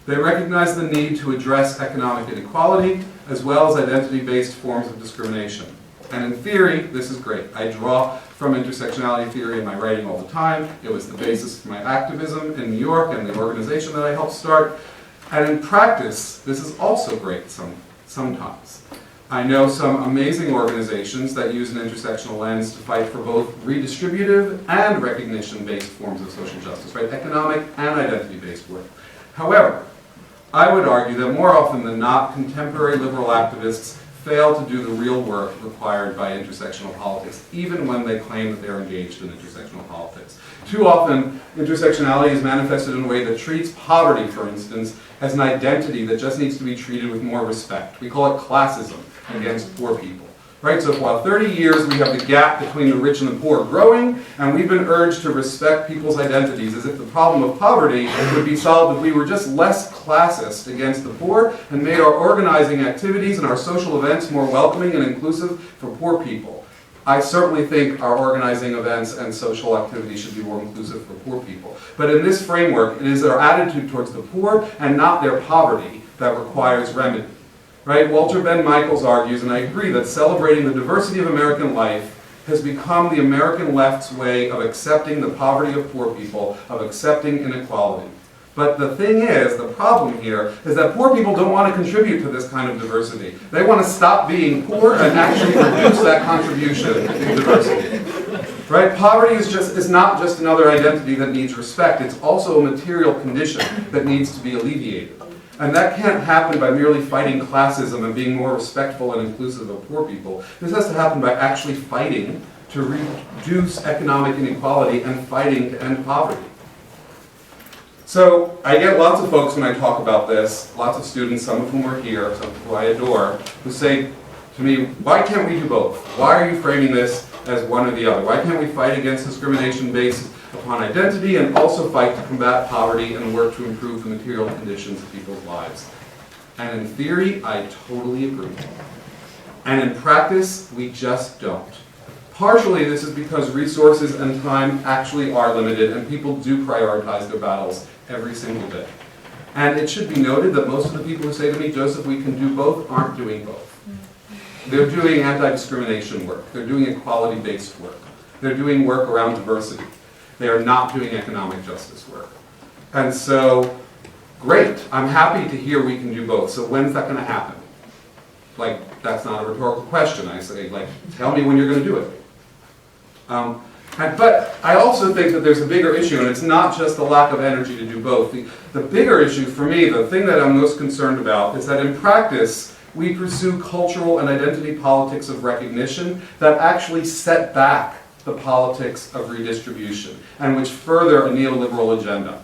They recognize the need to address economic inequality, as well as identity-based forms of discrimination. And in theory, this is great. I draw from intersectionality theory in my writing all the time. It was the basis for my activism in New York and the organization that I helped start. And in practice, this is also great sometimes. I know some amazing organizations that use an intersectional lens to fight for both redistributive and recognition-based forms of social justice, right? Economic and identity-based work. However, I would argue that more often than not, contemporary liberal activists fail to do the real work required by intersectional politics, even when they claim that they're engaged in intersectional politics. Too often, intersectionality is manifested in a way that treats poverty, for instance, as an identity that just needs to be treated with more respect. We call it classism against poor people. Right? So for 30 years we have the gap between the rich and the poor growing, and we've been urged to respect people's identities as if the problem of poverty would be solved if we were just less classist against the poor and made our organizing activities and our social events more welcoming and inclusive for poor people. I certainly think our organizing events and social activities should be more inclusive for poor people. But in this framework, it is our attitude towards the poor and not their poverty that requires remedy. Right? Walter Ben Michaels argues, and I agree, that celebrating the diversity of American life has become the American left's way of accepting the poverty of poor people, of accepting inequality. But the thing is, the problem here, is that poor people don't want to contribute to this kind of diversity. They want to stop being poor and actually reduce that contribution to diversity. Right? Poverty is not just another identity that needs respect, it's also a material condition that needs to be alleviated. And that can't happen by merely fighting classism and being more respectful and inclusive of poor people. This has to happen by actually fighting to reduce economic inequality and fighting to end poverty. So I get lots of folks when I talk about this, lots of students, some of whom are here, some who I adore, who say to me, why can't we do both? Why are you framing this as one or the other? Why can't we fight against discrimination based upon identity and also fight to combat poverty and work to improve the material conditions of people's lives? And in theory, I totally agree. And in practice, we just don't. Partially, this is because resources and time actually are limited and people do prioritize their battles every single day. And it should be noted that most of the people who say to me, Joseph, we can do both, aren't doing both. They're doing anti-discrimination work. They're doing equality-based work. They're doing work around diversity. They are not doing economic justice work. And so, great, I'm happy to hear we can do both. So when's that going to happen? Like, that's not a rhetorical question. I say, like, tell me when you're going to do it. But I also think that there's a bigger issue, and it's not just the lack of energy to do both. The bigger issue for me, the thing that I'm most concerned about, is that in practice, we pursue cultural and identity politics of recognition that actually set back the politics of redistribution, and which further a neoliberal agenda.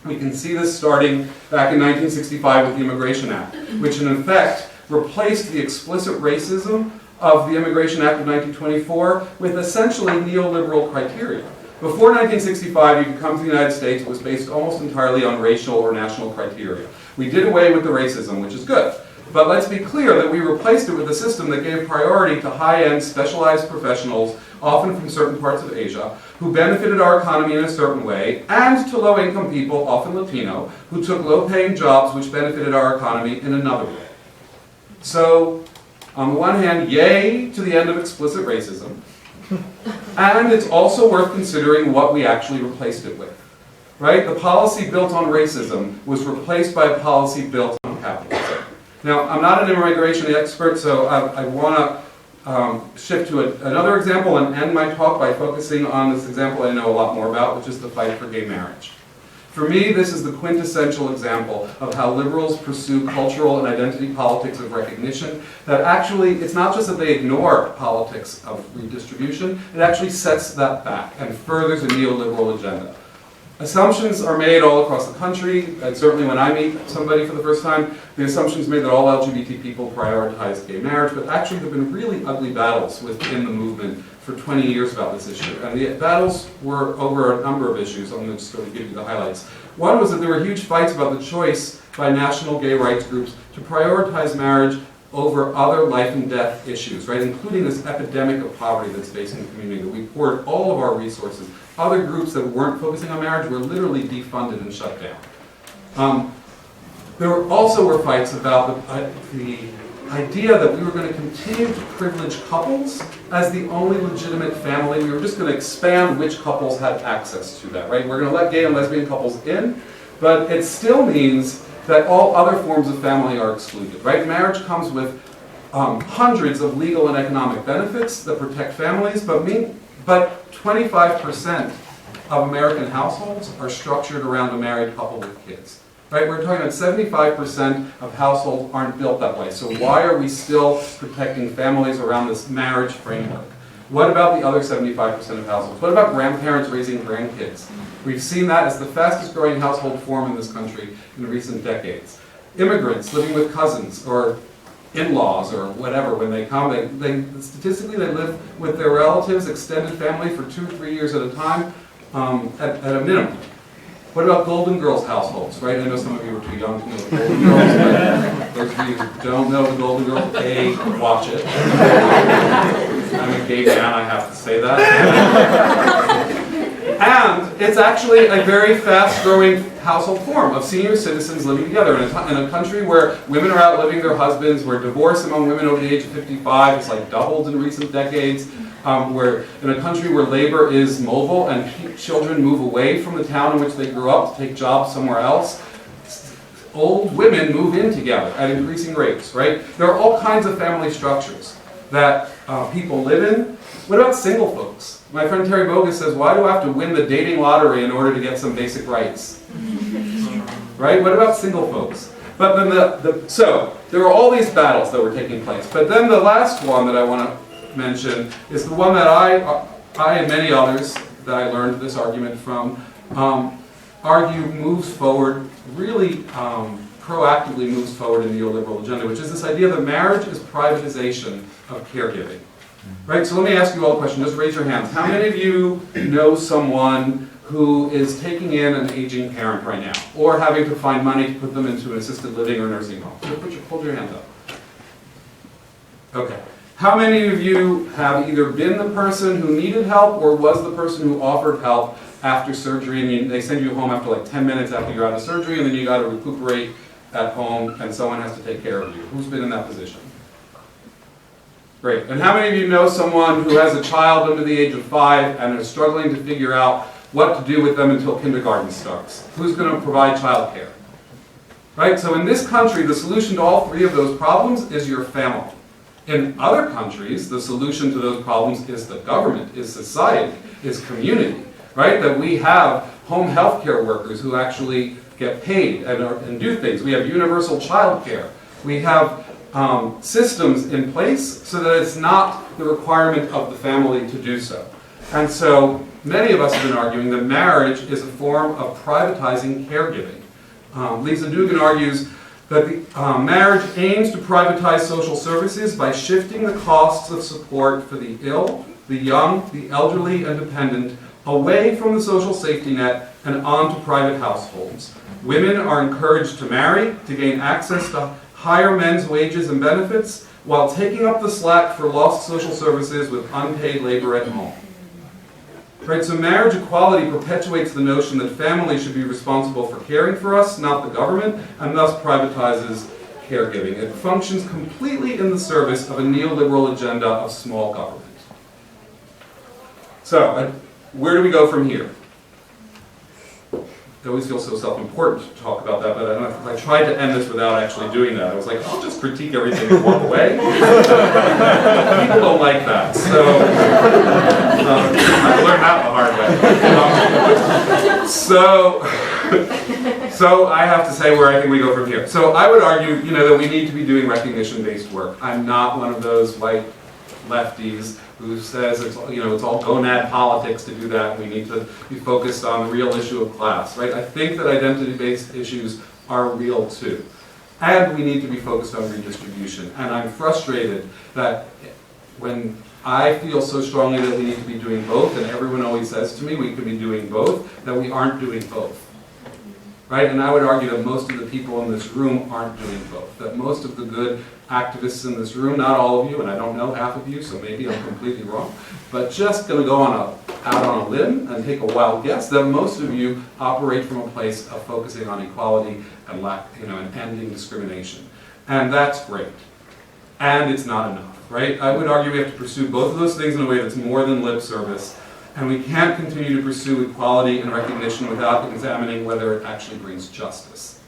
We can see this starting back in 1965 with the Immigration Act, which in effect replaced the explicit racism of the Immigration Act of 1924 with essentially neoliberal criteria. Before 1965, you could come to the United States, it was based almost entirely on racial or national criteria. We did away with the racism, which is good. But let's be clear that we replaced it with a system that gave priority to high-end specialized professionals, often from certain parts of Asia, who benefited our economy in a certain way, and to low-income people, often Latino, who took low-paying jobs which benefited our economy in another way. So, on the one hand, yay to the end of explicit racism, and it's also worth considering what we actually replaced it with. Right? The policy built on racism was replaced by a policy built on capitalism. Now, I'm not an immigration expert, so I want to shift to another example and end my talk by focusing on this example I know a lot more about, which is the fight for gay marriage. For me, this is the quintessential example of how liberals pursue cultural and identity politics of recognition that actually, it's not just that they ignore politics of redistribution, it actually sets that back and furthers a neoliberal agenda. Assumptions are made all across the country, and certainly when I meet somebody for the first time, the assumption is made that all LGBT people prioritize gay marriage, but actually there have been really ugly battles within the movement for 20 years about this issue. And the battles were over a number of issues. I'm going to just sort of give you the highlights. One was that there were huge fights about the choice by national gay rights groups to prioritize marriage over other life and death issues, right? Including this epidemic of poverty that's facing the community, that we poured all of our resources. Other groups that weren't focusing on marriage were literally defunded and shut down. There also were fights about the idea that we were going to continue to privilege couples as the only legitimate family. We were just going to expand which couples had access to that, right? We're going to let gay and lesbian couples in, but it still means that all other forms of family are excluded, right? Marriage comes with hundreds of legal and economic benefits that protect families, but 25% of American households are structured around a married couple with kids. right? We're talking about 75% of households aren't built that way. So why are we still protecting families around this marriage framework? What about the other 75% of households? What about grandparents raising grandkids? We've seen that as the fastest growing household form in this country in recent decades. Immigrants living with cousins or in-laws or whatever, when they come, statistically they live with their relatives, extended family for 2 or 3 years at a time, at a minimum. What about Golden Girls households, right? I know some of you are too young to know the Golden Girls, but those of you who don't know the Golden Girls, A, watch it. I'm a gay man, I have to say that. And it's actually a very fast-growing household form of senior citizens living together in a country where women are outliving their husbands, where divorce among women over the age of 55 has like doubled in recent decades, where in a country where labor is mobile and children move away from the town in which they grew up to take jobs somewhere else. Old women move in together at increasing rates, right? There are all kinds of family structures that people live in. What about single folks? My friend Terry Bogus says, why do I have to win the dating lottery in order to get some basic rights? Right? What about single folks? But then so there are all these battles that were taking place. But then the last one that I want to mention is the one that I and many others that I learned this argument from argue moves forward, really proactively moves forward in the neoliberal agenda, which is this idea that marriage is privatization of caregiving. Right, so let me ask you all a question. Just raise your hands. How many of you know someone who is taking in an aging parent right now, or having to find money to put them into an assisted living or nursing home? So hold your hands up. Okay. How many of you have either been the person who needed help or was the person who offered help after surgery, and they send you home after like 10 minutes after you're out of surgery, and then you got to recuperate at home, and someone has to take care of you? Who's been in that position? Great. And how many of you know someone who has a child under the age of 5 and is struggling to figure out what to do with them until kindergarten starts? Who's going to provide childcare? Right? So in this country, the solution to all 3 of those problems is your family. In other countries, the solution to those problems is the government, is society, is community. Right? That we have home health care workers who actually get paid and do things. We have universal child care. We have systems in place so that it's not the requirement of the family to do so. And so many of us have been arguing that marriage is a form of privatizing caregiving. Lisa Dugan argues that marriage aims to privatize social services by shifting the costs of support for the ill, the young, the elderly, and dependent away from the social safety net and onto private households. Women are encouraged to marry to gain access to higher men's wages and benefits, while taking up the slack for lost social services with unpaid labor at home. Right, so marriage equality perpetuates the notion that families should be responsible for caring for us, not the government, and thus privatizes caregiving. It functions completely in the service of a neoliberal agenda of small government. So, where do we go from here? I always feel so self-important to talk about that, but I tried to end this without actually doing that. I was like, I'll just critique everything and walk away. People don't like that, so I learned that the hard way. So I have to say where I think we go from here. So I would argue, that we need to be doing recognition-based work. I'm not one of those white lefties who says it's all gonad politics to do that. We need to be focused on the real issue of class, right? I think that identity-based issues are real too. And we need to be focused on redistribution. And I'm frustrated that when I feel so strongly that we need to be doing both, and everyone always says to me we could be doing both, that we aren't doing both. Right? And I would argue that most of the people in this room aren't doing both. That most of the good activists in this room, not all of you, and I don't know half of you, so maybe I'm completely wrong, but just going to go out on a limb and take a wild guess that most of you operate from a place of focusing on equality and and ending discrimination. And that's great. And it's not enough, right? I would argue we have to pursue both of those things in a way that's more than lip service. And we can't continue to pursue equality and recognition without examining whether it actually brings justice.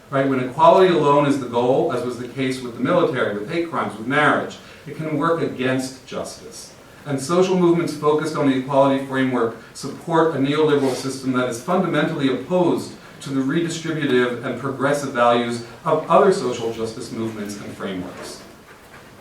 Right? When equality alone is the goal, as was the case with the military, with hate crimes, with marriage, it can work against justice. And social movements focused on the equality framework support a neoliberal system that is fundamentally opposed to the redistributive and progressive values of other social justice movements and frameworks.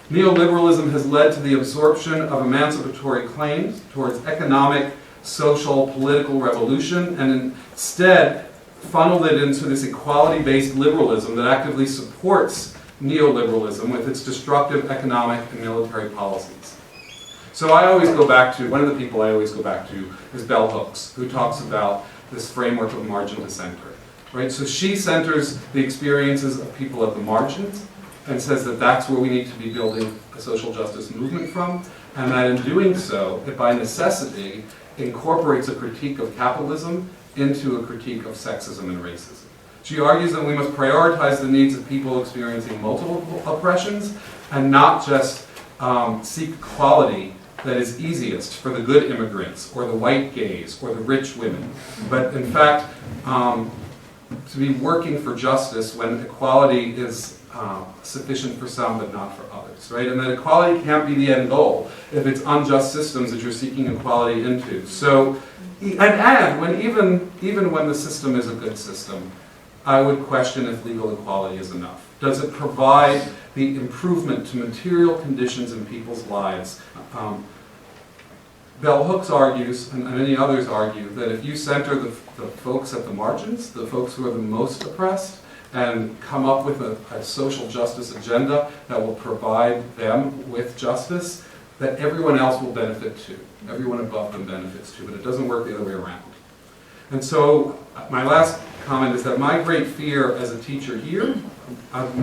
Neoliberalism has led to the absorption of emancipatory claims towards economic, social, political revolution, and instead funneled it into this equality-based liberalism that actively supports neoliberalism with its destructive economic and military policies. So I always go back to, one of the people I always go back to is Bell Hooks, who talks about this framework of margin to center. Right? So she centers the experiences of people at the margins and says that that's where we need to be building a social justice movement from, and that in doing so, it by necessity incorporates a critique of capitalism into a critique of sexism and racism. She argues that we must prioritize the needs of people experiencing multiple oppressions and not just seek equality that is easiest for the good immigrants or the white gays or the rich women, but in fact to be working for justice when equality is sufficient for some but not for others, right? And that equality can't be the end goal if it's unjust systems that you're seeking equality into. So, and when even when the system is a good system, I would question if legal equality is enough. Does it provide the improvement to material conditions in people's lives? Bell Hooks argues, and many others argue, that if you center the folks at the margins, the folks who are the most oppressed, and come up with a social justice agenda that will provide them with justice, that everyone else will benefit too. Everyone above them benefits too, but it doesn't work the other way around. And so my last comment is that my great fear as a teacher here, I've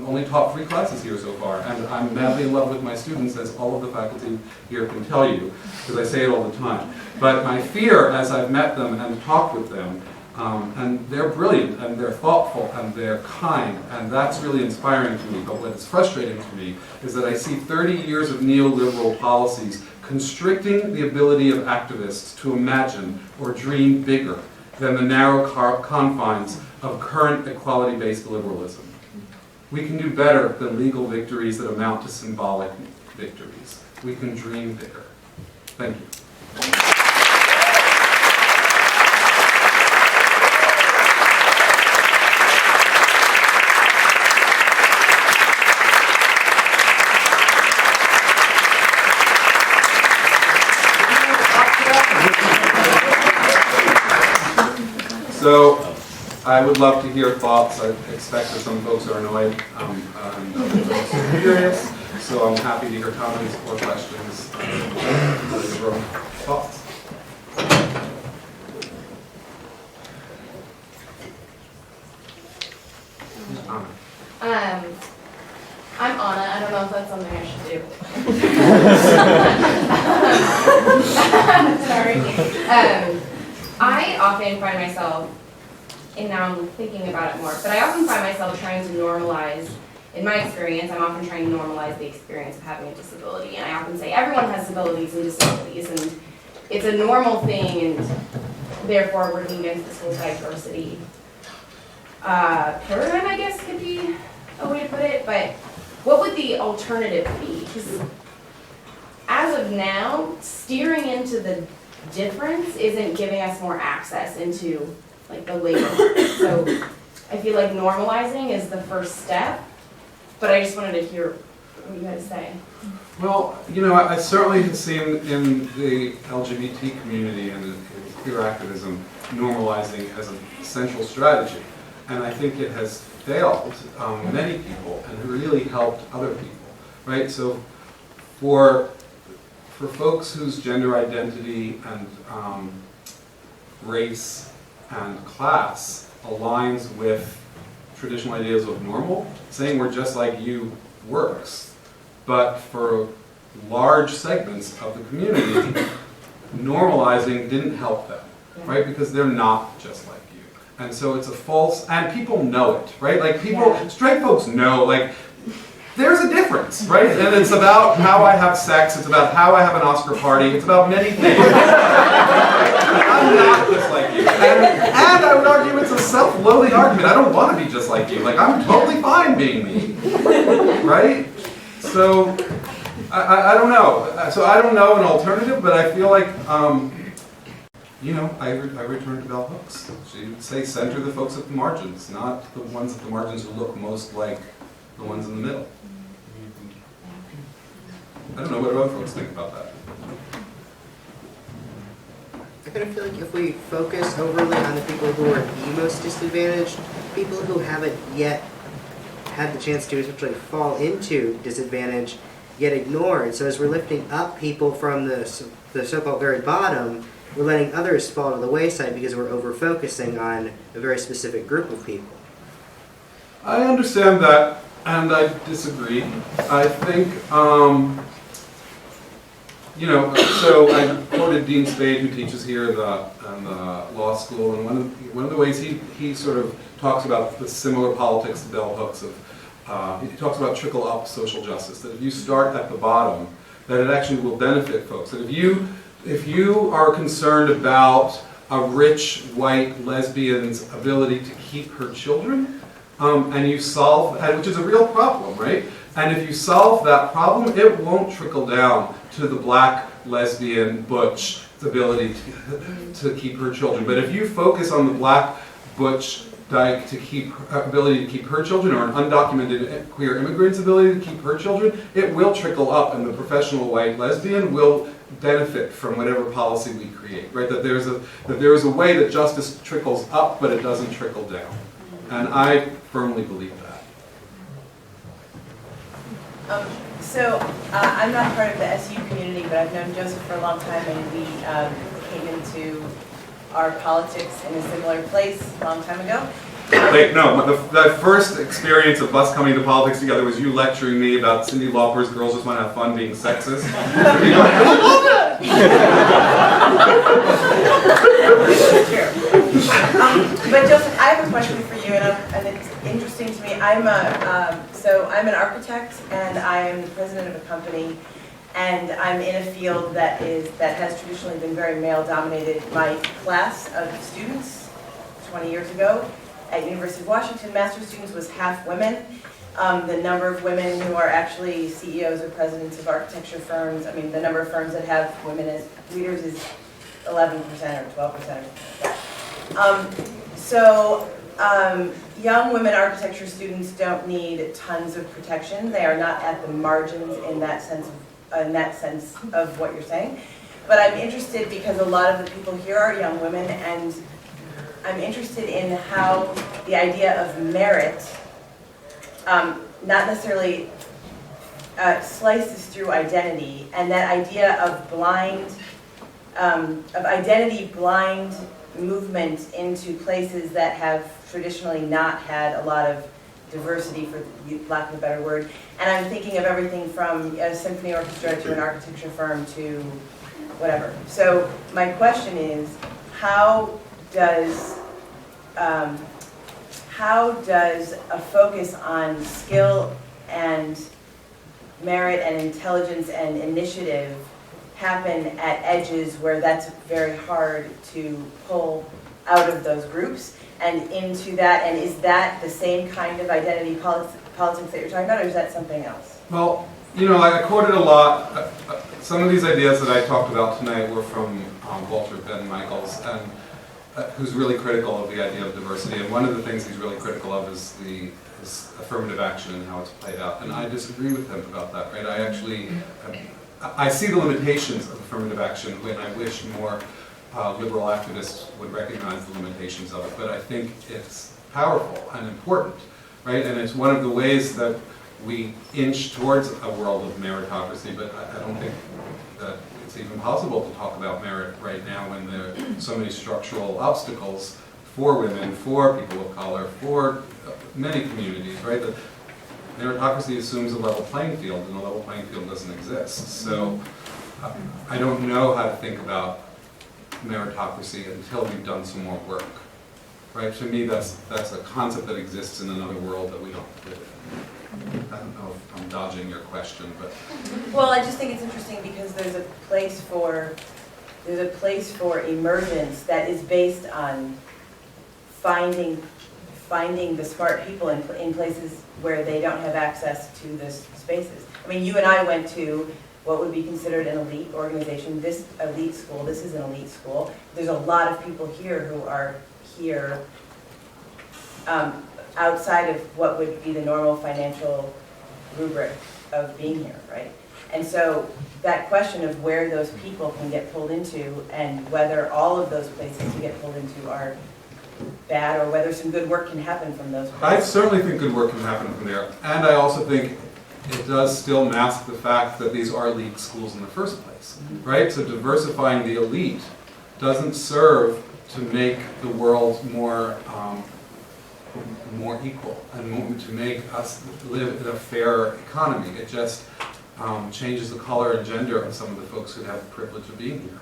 only taught 3 classes here so far, and I'm madly in love with my students, as all of the faculty here can tell you, because I say it all the time. But my fear as I've met them and talked with them, and they're brilliant, and they're thoughtful, and they're kind, and that's really inspiring to me. But what is frustrating to me is that I see 30 years of neoliberal policies constricting the ability of activists to imagine or dream bigger than the narrow confines of current equality-based liberalism. We can do better than legal victories that amount to symbolic victories. We can dream bigger. Thank you. So, I would love to hear thoughts. I expect that some folks are annoyed and others are curious, so I'm happy to hear comments or questions or thoughts. I'm Anna. I don't know if that's something I should do. Sorry. I often find myself, and now I'm thinking about it more, but I often find myself trying to normalize, in my experience, I'm often trying to normalize the experience of having a disability. And I often say everyone has abilities and disabilities, and it's a normal thing, and therefore working against this whole diversity paradigm, I guess, could be a way to put it. But what would the alternative be? Because as of now, steering into the difference isn't giving us more access into like the labor market. So I feel like normalizing is the first step, but I just wanted to hear what you had to say. Well, you know, I certainly have seen in the LGBT community and in queer activism normalizing as a central strategy, and I think it has failed many people and really helped other people, right? So for folks whose gender identity and race and class aligns with traditional ideas of normal, saying we're just like you works. But for large segments of the community, normalizing didn't help them, right? Because they're not just like you. And so it's a false, and people know it, right? Like people, straight folks know, like, there's a difference, right? And it's about how I have sex, it's about how I have an Oscar party, it's about many things. I'm not just like you. And I would argue it's a self-loathing argument. I don't want to be just like you. Like, I'm totally fine being me, right? So, I don't know. So I don't know an alternative, but I feel like I returned to bell hooks. She would say, center the folks at the margins, not the ones at the margins who look most like the ones in the middle. I don't know what other folks think about that. I kind of feel like if we focus overly on the people who are the most disadvantaged, people who haven't yet had the chance to essentially fall into disadvantage get ignored. So as we're lifting up people from the so-called very bottom, we're letting others fall to the wayside because we're over-focusing on a very specific group of people. I understand that, and I disagree. I think, so I quoted Dean Spade, who teaches here in the law school, and one of the ways he sort of talks about the similar politics to bell hooks of, he talks about trickle-up social justice, that if you start at the bottom, that it actually will benefit folks. That if you are concerned about a rich white lesbian's ability to keep her children, and you solve, which is a real problem, right? And if you solve that problem, it won't trickle down to the black lesbian butch's ability to keep her children. But if you focus on the black butch dyke ability to keep her children, or an undocumented queer immigrant's ability to keep her children, it will trickle up, and the professional white lesbian will benefit from whatever policy we create, right? That there is a way that justice trickles up, but it doesn't trickle down. And I firmly believe that. I'm not part of the SU community, but I've known Joseph for a long time, and we came into our politics in a similar place a long time ago. Wait, no, the first experience of us coming to politics together was you lecturing me about Cyndi Lauper's Girls Just Want to Have Fun being sexist. But Joseph, I have a question for you, and it's interesting to me. I'm an architect, and I am the president of a company, and I'm in a field that has traditionally been very male-dominated. My class of students 20 years ago at University of Washington, master's students, was half women. The number of women who are actually CEOs or presidents of architecture firms, the number of firms that have women as leaders is 11% or 12%. Young women architecture students don't need tons of protection. They are not at the margins in that sense of what you're saying. But I'm interested because a lot of the people here are young women, and I'm interested in how the idea of merit not necessarily slices through identity, and that idea of identity blind movement into places that have traditionally not had a lot of diversity, for lack of a better word. And I'm thinking of everything from a symphony orchestra to an architecture firm to whatever. So my question is, how does a focus on skill and merit and intelligence and initiative happen at edges where that's very hard to pull out of those groups and into that? And is that the same kind of identity politics that you're talking about, or is that something else? Well, I quoted a lot. Some of these ideas that I talked about tonight were from Walter Ben Michaels, and who's really critical of the idea of diversity. And one of the things he's really critical of is affirmative action and how it's played out. And I disagree with him about that, right? I see the limitations of affirmative action, and I wish more liberal activists would recognize the limitations of it. But I think it's powerful and important, right? And it's one of the ways that we inch towards a world of meritocracy, but I don't think that it's even possible to talk about merit right now when there are so many structural obstacles for women, for people of color, for many communities, right? That meritocracy assumes a level playing field, and a level playing field doesn't exist. So I don't know how to think about meritocracy until we've done some more work, right? To me, that's a concept that exists in another world that we don't live in. I don't know if I'm dodging your question, but... Well, I just think it's interesting because there's a place for emergence that is based on finding the smart people in places where they don't have access to those spaces. You and I went to what would be considered an elite organization, this elite school, this is an elite school. There's a lot of people here who are here outside of what would be the normal financial rubric of being here, right? And so that question of where those people can get pulled into and whether all of those places to get pulled into are bad or whether some good work can happen from those places. I certainly think good work can happen from there. And I also think it does still mask the fact that these are elite schools in the first place, right? So diversifying the elite doesn't serve to make the world more equal and to make us live in a fair economy. It just changes the color and gender of some of the folks who have the privilege of being here.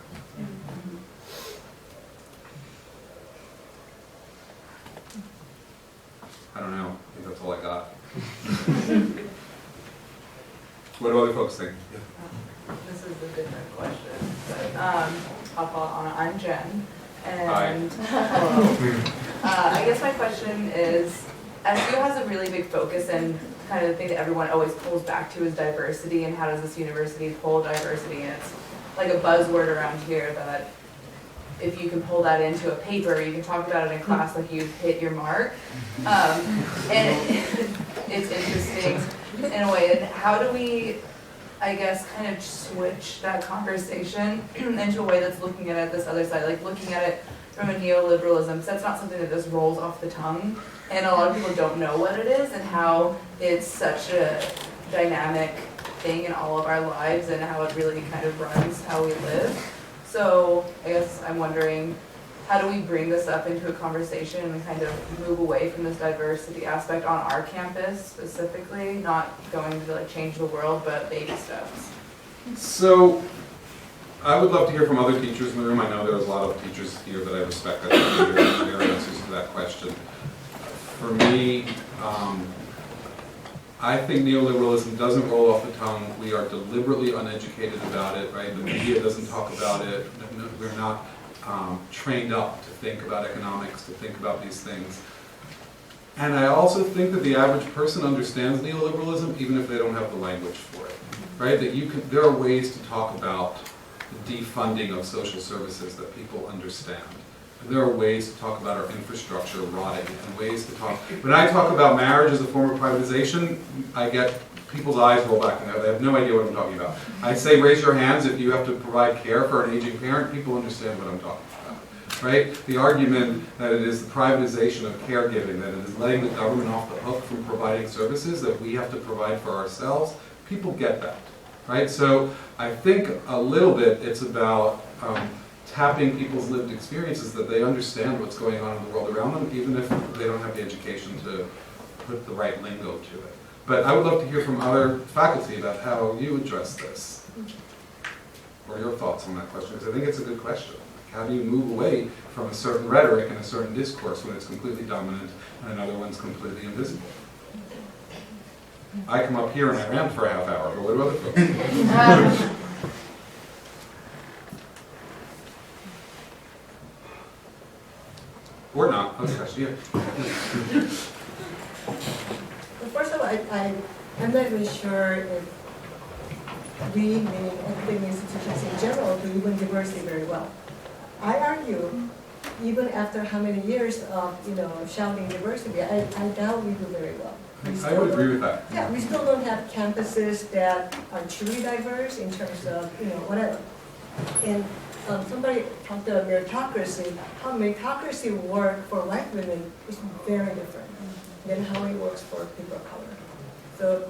I don't know. I think that's all I got. What do other folks think? This is a different question, but I'll follow on. I'm Jen, and hello. I guess my question is, SU has a really big focus, and kind of the thing that everyone always pulls back to is diversity, and how does this university pull diversity? And it's like a buzzword around here that if you can pull that into a paper, you can talk about it in class like you've hit your mark. And it's interesting in a way. And how do we, I guess, kind of switch that conversation into a way that's looking at it this other side, like looking at it from a neoliberalism, because that's not something that just rolls off the tongue. And a lot of people don't know what it is and how it's such a dynamic thing in all of our lives and how it really kind of runs how we live. So I guess I'm wondering, how do we bring this up into a conversation and kind of move away from this diversity aspect on our campus specifically, not going to like change the world, but baby steps? So I would love to hear from other teachers in the room. I know there's a lot of teachers here that I respect. I'd love to hear their answers to that question. For me, I think neoliberalism doesn't roll off the tongue. We are deliberately uneducated about it, right? The media doesn't talk about it. We're not trained up to think about economics, to think about these things. And I also think that the average person understands neoliberalism even if they don't have the language for it, right? That there are ways to talk about the defunding of social services that people understand. And there are ways to talk about our infrastructure rotting and ways to talk. When I talk about marriage as a form of privatization, I get people's eyes roll back in there. They have no idea what I'm talking about. I say raise your hands if you have to provide care for an aging parent. People understand what I'm talking about, right? The argument that it is the privatization of caregiving, that it is letting the government off the hook from providing services that we have to provide for ourselves, people get that, right? So I think a little bit it's about tapping people's lived experiences, that they understand what's going on in the world around them, even if they don't have the education to put the right lingo to it. But I would love to hear from other faculty about how you address this, or your thoughts on that question, because I think it's a good question. How do you move away from a certain rhetoric and a certain discourse when it's completely dominant and another one's completely invisible? I come up here and I rant for a half hour, but what do other folks do? Or not. Let's actually, yeah. Well, first of all, I'm not really sure if we, meaning academic institutions in general, do even diversity very well. I argue, even after how many years of shouting diversity, I doubt we do very well. I would agree with that. Yeah, we still don't have campuses that are truly diverse in terms of whatever. And somebody talked about meritocracy. How meritocracy works for white women is very different than how it works for people of color. So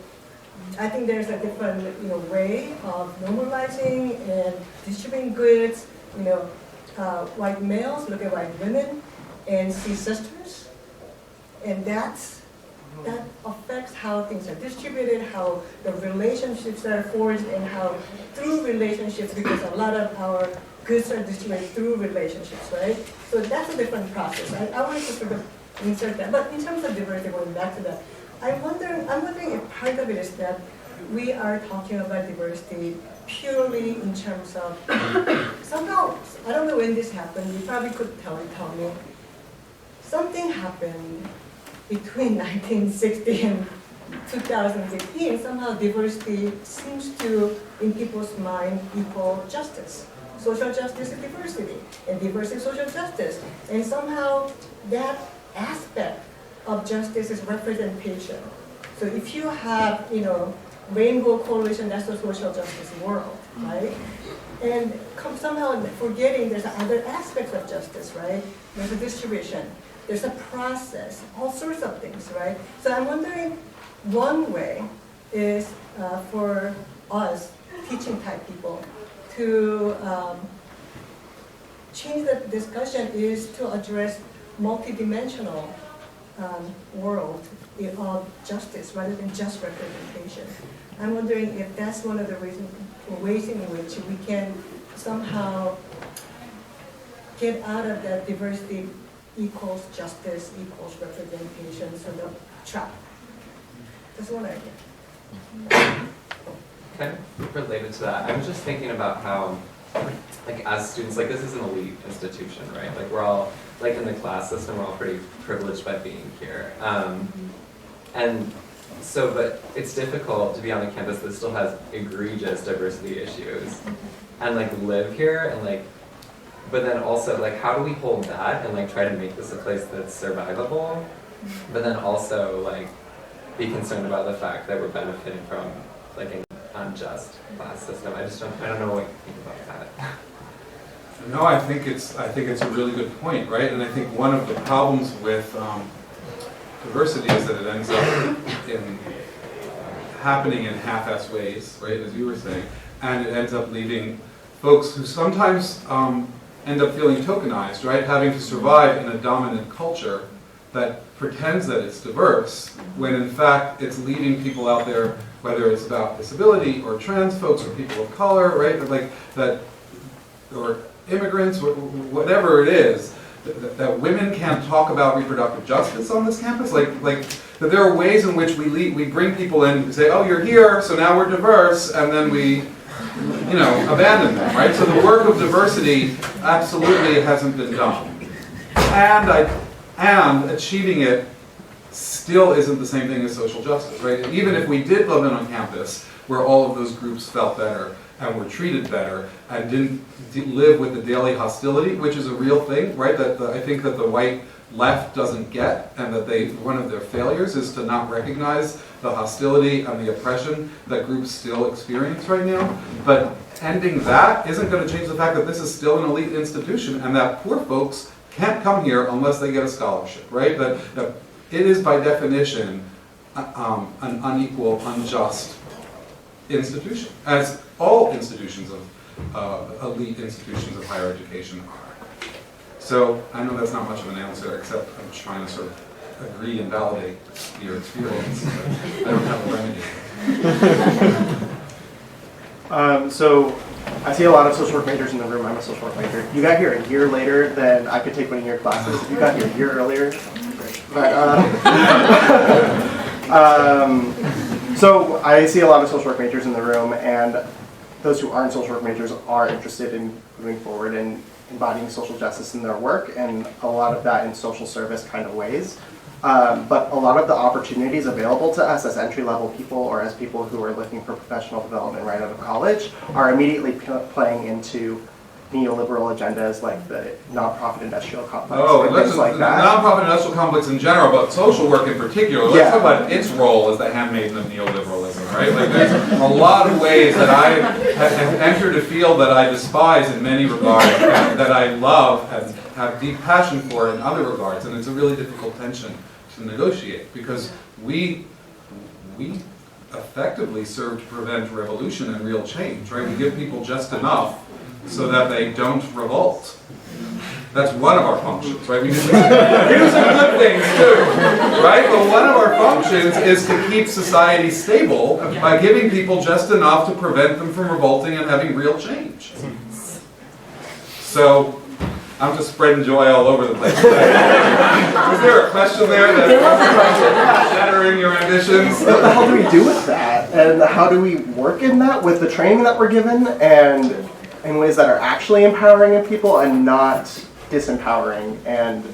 I think there's a different way of normalizing and distributing goods. White males look at white women and see sisters, and that affects how things are distributed, how the relationships are forged, and how through relationships, because a lot of our goods are distributed through relationships, right? So that's a different process. I wanted to sort of insert that. But in terms of diversity, going back to that, I'm wondering if part of it is that we are talking about diversity purely in terms of somehow, I don't know when this happened, you probably could tell me, something happened between 1960 and 2015, somehow diversity seems to, in people's mind, equal justice. Social justice is diversity, and diversity is social justice. And somehow that aspect of justice is representation. So if you have, rainbow coalition, that's the social justice world, right? And somehow forgetting there's other aspects of justice, right? There's a distribution, there's a process, all sorts of things, right? So I'm wondering, one way is for us, teaching type people, to change the discussion is to address multidimensional world of justice rather than just representation. I'm wondering if that's one of the ways in which we can somehow get out of that diversity equals justice equals representation sort of trap. That's one idea. Kind of related to that, I was just thinking about how, like, as students, like, this is an elite institution, right? Like, we're all, like, in the class system, we're all pretty privileged by being here. And so, but it's difficult to be on a campus that still has egregious diversity issues and, like, live here and, like, but then also, like, how do we hold that and, like, try to make this a place that's survivable, but then also, like, be concerned about the fact that we're benefiting from, like, an unjust class system. I don't know what you think about that. No, I think it's a really good point, right? And I think one of the problems with diversity is that it ends up happening in half-ass ways, right, as you were saying, and it ends up leaving folks who sometimes end up feeling tokenized, right, having to survive in a dominant culture that pretends that it's diverse, when in fact it's leaving people out there, whether it's about disability or trans folks or people of color, right, like that, or immigrants, whatever it is, that women can't talk about reproductive justice on this campus, like that there are ways in which we bring people in and say, oh, you're here, so now we're diverse, and then we, abandon them, right? So the work of diversity absolutely hasn't been done, and achieving it still isn't the same thing as social justice, right? And even if we did live in on campus where all of those groups felt better and were treated better and didn't live with the daily hostility, which is a real thing, right? That I think that the white left doesn't get, and that one of their failures is to not recognize the hostility and the oppression that groups still experience right now. But ending that isn't going to change the fact that this is still an elite institution and that poor folks can't come here unless they get a scholarship, right? That it is by definition an unequal, unjust institution, as all institutions of elite institutions of higher education are. So I know that's not much of an answer, except I'm trying to sort of agree and validate your experience. But I don't have a remedy. So I see a lot of social work majors in the room. I'm a social work major. You got here a year later than I could take one of your classes. If you got here a year earlier, great. But, so I see a lot of social work majors in the room, and those who aren't social work majors are interested in moving forward and embodying social justice in their work, and a lot of that in social service kind of ways. But a lot of the opportunities available to us as entry-level people or as people who are looking for professional development right out of college are immediately playing into neoliberal agendas like the nonprofit industrial complex and things like that. The nonprofit industrial complex in general, but social work in particular. Let's talk about its role as the handmaiden of neoliberalism, right? Like there's a lot of ways that I have entered a field that I despise in many regards, and that I love and have deep passion for in other regards, and it's a really difficult tension to negotiate because we effectively serve to prevent revolution and real change, right? We give people just enough so that they don't revolt. That's one of our functions, right? We do some good things too, right? But one of our functions is to keep society stable by giving people just enough to prevent them from revolting and having real change. So, I'm just spreading joy all over the place. Is there a question there that's shattering your ambitions? What the hell do we do with that? And how do we work in that with the training that we're given and in ways that are actually empowering of people and not disempowering? And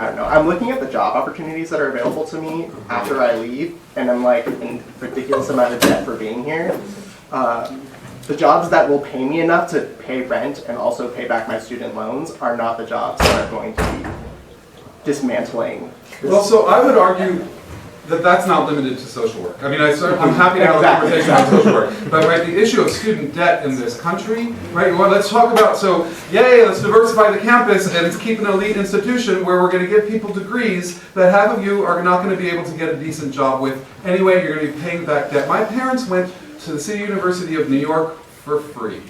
I don't know, I'm looking at the job opportunities that are available to me after I leave, and I'm like in a ridiculous amount of debt for being here. The jobs that will pay me enough to pay rent and also pay back my student loans are not the jobs that are going to be dismantling. Well, so I would argue that that's not limited to social work. I mean, I'm happy to have a conversation about social work, but right, the issue of student debt in this country, right, well, let's talk about, so yay, let's diversify the campus and let's keep an elite institution where we're going to give people degrees that half of you are not going to be able to get a decent job with. Anyway, you're going to be paying back debt. My parents went to the City University of New York for free,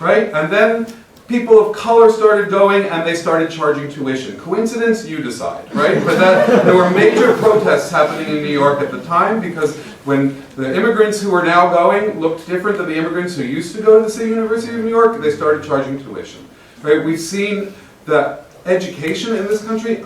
right? And then people of color started going and they started charging tuition. Coincidence? You decide, right? But there were major protests happening in New York at the time because when the immigrants who are now going looked different than the immigrants who used to go to the City University of New York, they started charging tuition, right? We've seen that education in this country,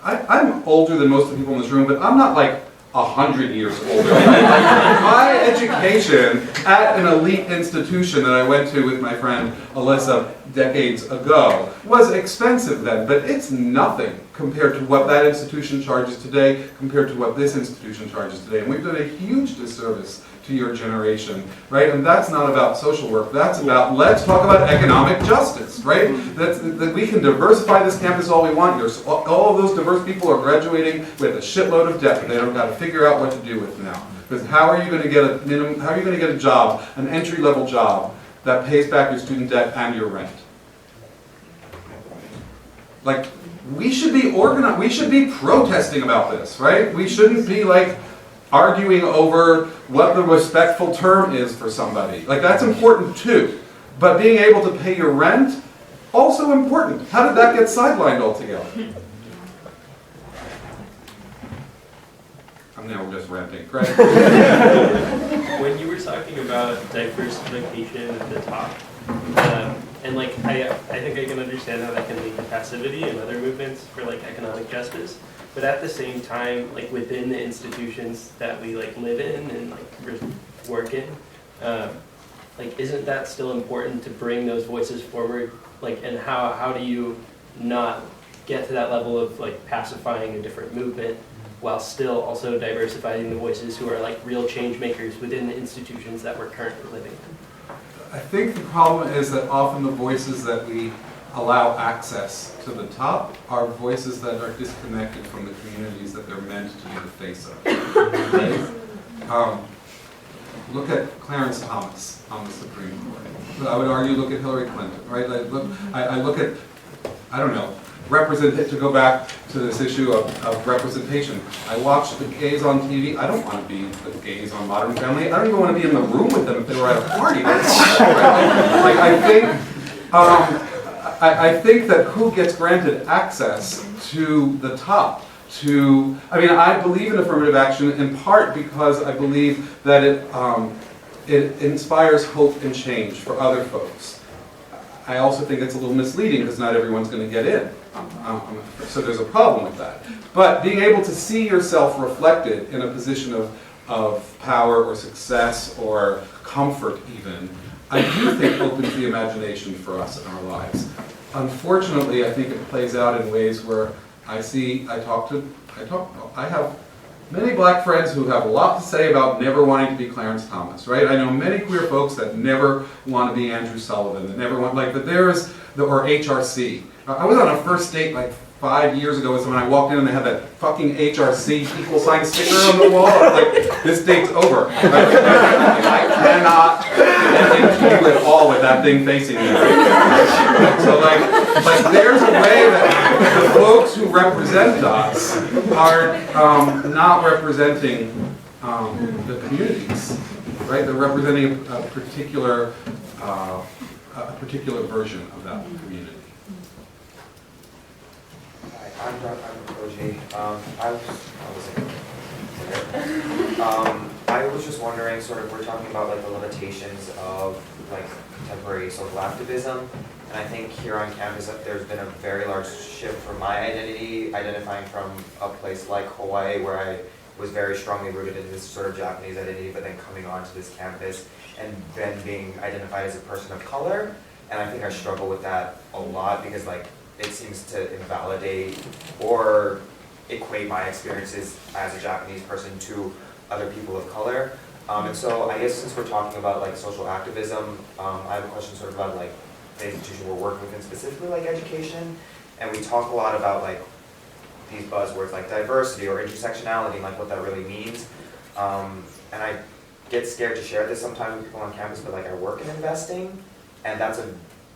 I'm older than most of the people in this room, but I'm not like 100 years older. My education at an elite institution that I went to with my friend Alyssa decades ago was expensive then, but it's nothing compared to what that institution charges today, compared to what this institution charges today. And we've done a huge disservice to your generation, right? And that's not about social work. That's about, let's talk about economic justice, right? That we can diversify this campus all we want. All of those diverse people are graduating with a shitload of debt that they don't got to figure out what to do with now. Because how are you going to get a minimum? How are you going to get a job, an entry-level job that pays back your student debt and your rent? Like, we should be organized. We should be protesting about this, right? We shouldn't be like arguing over what the respectful term is for somebody. Like, that's important too. But being able to pay your rent, also important. How did that get sidelined altogether? I'm now just ranting, right? When you were talking about diversification at the top, and like I think I can understand how that can lead to passivity and other movements for like economic justice. But at the same time, like within the institutions that we like live in and like work in, like isn't that still important to bring those voices forward? Like, and how do you not get to that level of like pacifying a different movement while still also diversifying the voices who are like real change makers within the institutions that we're currently living in? I think the problem is that often the voices that we allow access to the top are voices that are disconnected from the communities that they're meant to be the face of. Right? Look at Clarence Thomas on the Supreme Court. I would argue look at Hillary Clinton, right? I look at, I don't know, to go back to this issue of representation. I watch the gays on TV. I don't want to be the gays on Modern Family. I don't even want to be in the room with them if they were at a party. Like, I think that who gets granted access to the top, I believe in affirmative action in part because I believe that it inspires hope and change for other folks. I also think it's a little misleading because not everyone's going to get in. So there's a problem with that. But being able to see yourself reflected in a position of power or success or comfort even, I do think opens the imagination for us in our lives. Unfortunately, I think it plays out in ways where I have many black friends who have a lot to say about never wanting to be Clarence Thomas, right? I know many queer folks that never want to be Andrew Sullivan, that never want, like, but there's, or HRC. I was on a first date like 5 years ago with someone. I walked in and they had that fucking HRC equal sign sticker on the wall. I was like, this date's over. I cannot get into you at all with that thing facing me. So like there's a way that the folks who represent us are not representing the communities, right? They're representing a particular version of that community. I'm Koji. I was just wondering, sort of, we're talking about like the limitations of like contemporary social activism, and I think here on campus that there's been a very large shift from my identity, identifying from a place like Hawaii where I was very strongly rooted in this sort of Japanese identity, but then coming onto this campus and then being identified as a person of color, and I think I struggle with that a lot because like it seems to invalidate or equate my experiences as a Japanese person to other people of color. And so I guess since we're talking about like social activism, I have a question sort of about like the institution we're working within, specifically like education. And we talk a lot about like these buzzwords like diversity or intersectionality and like what that really means. And I get scared to share this sometimes with people on campus, but like I work in investing, and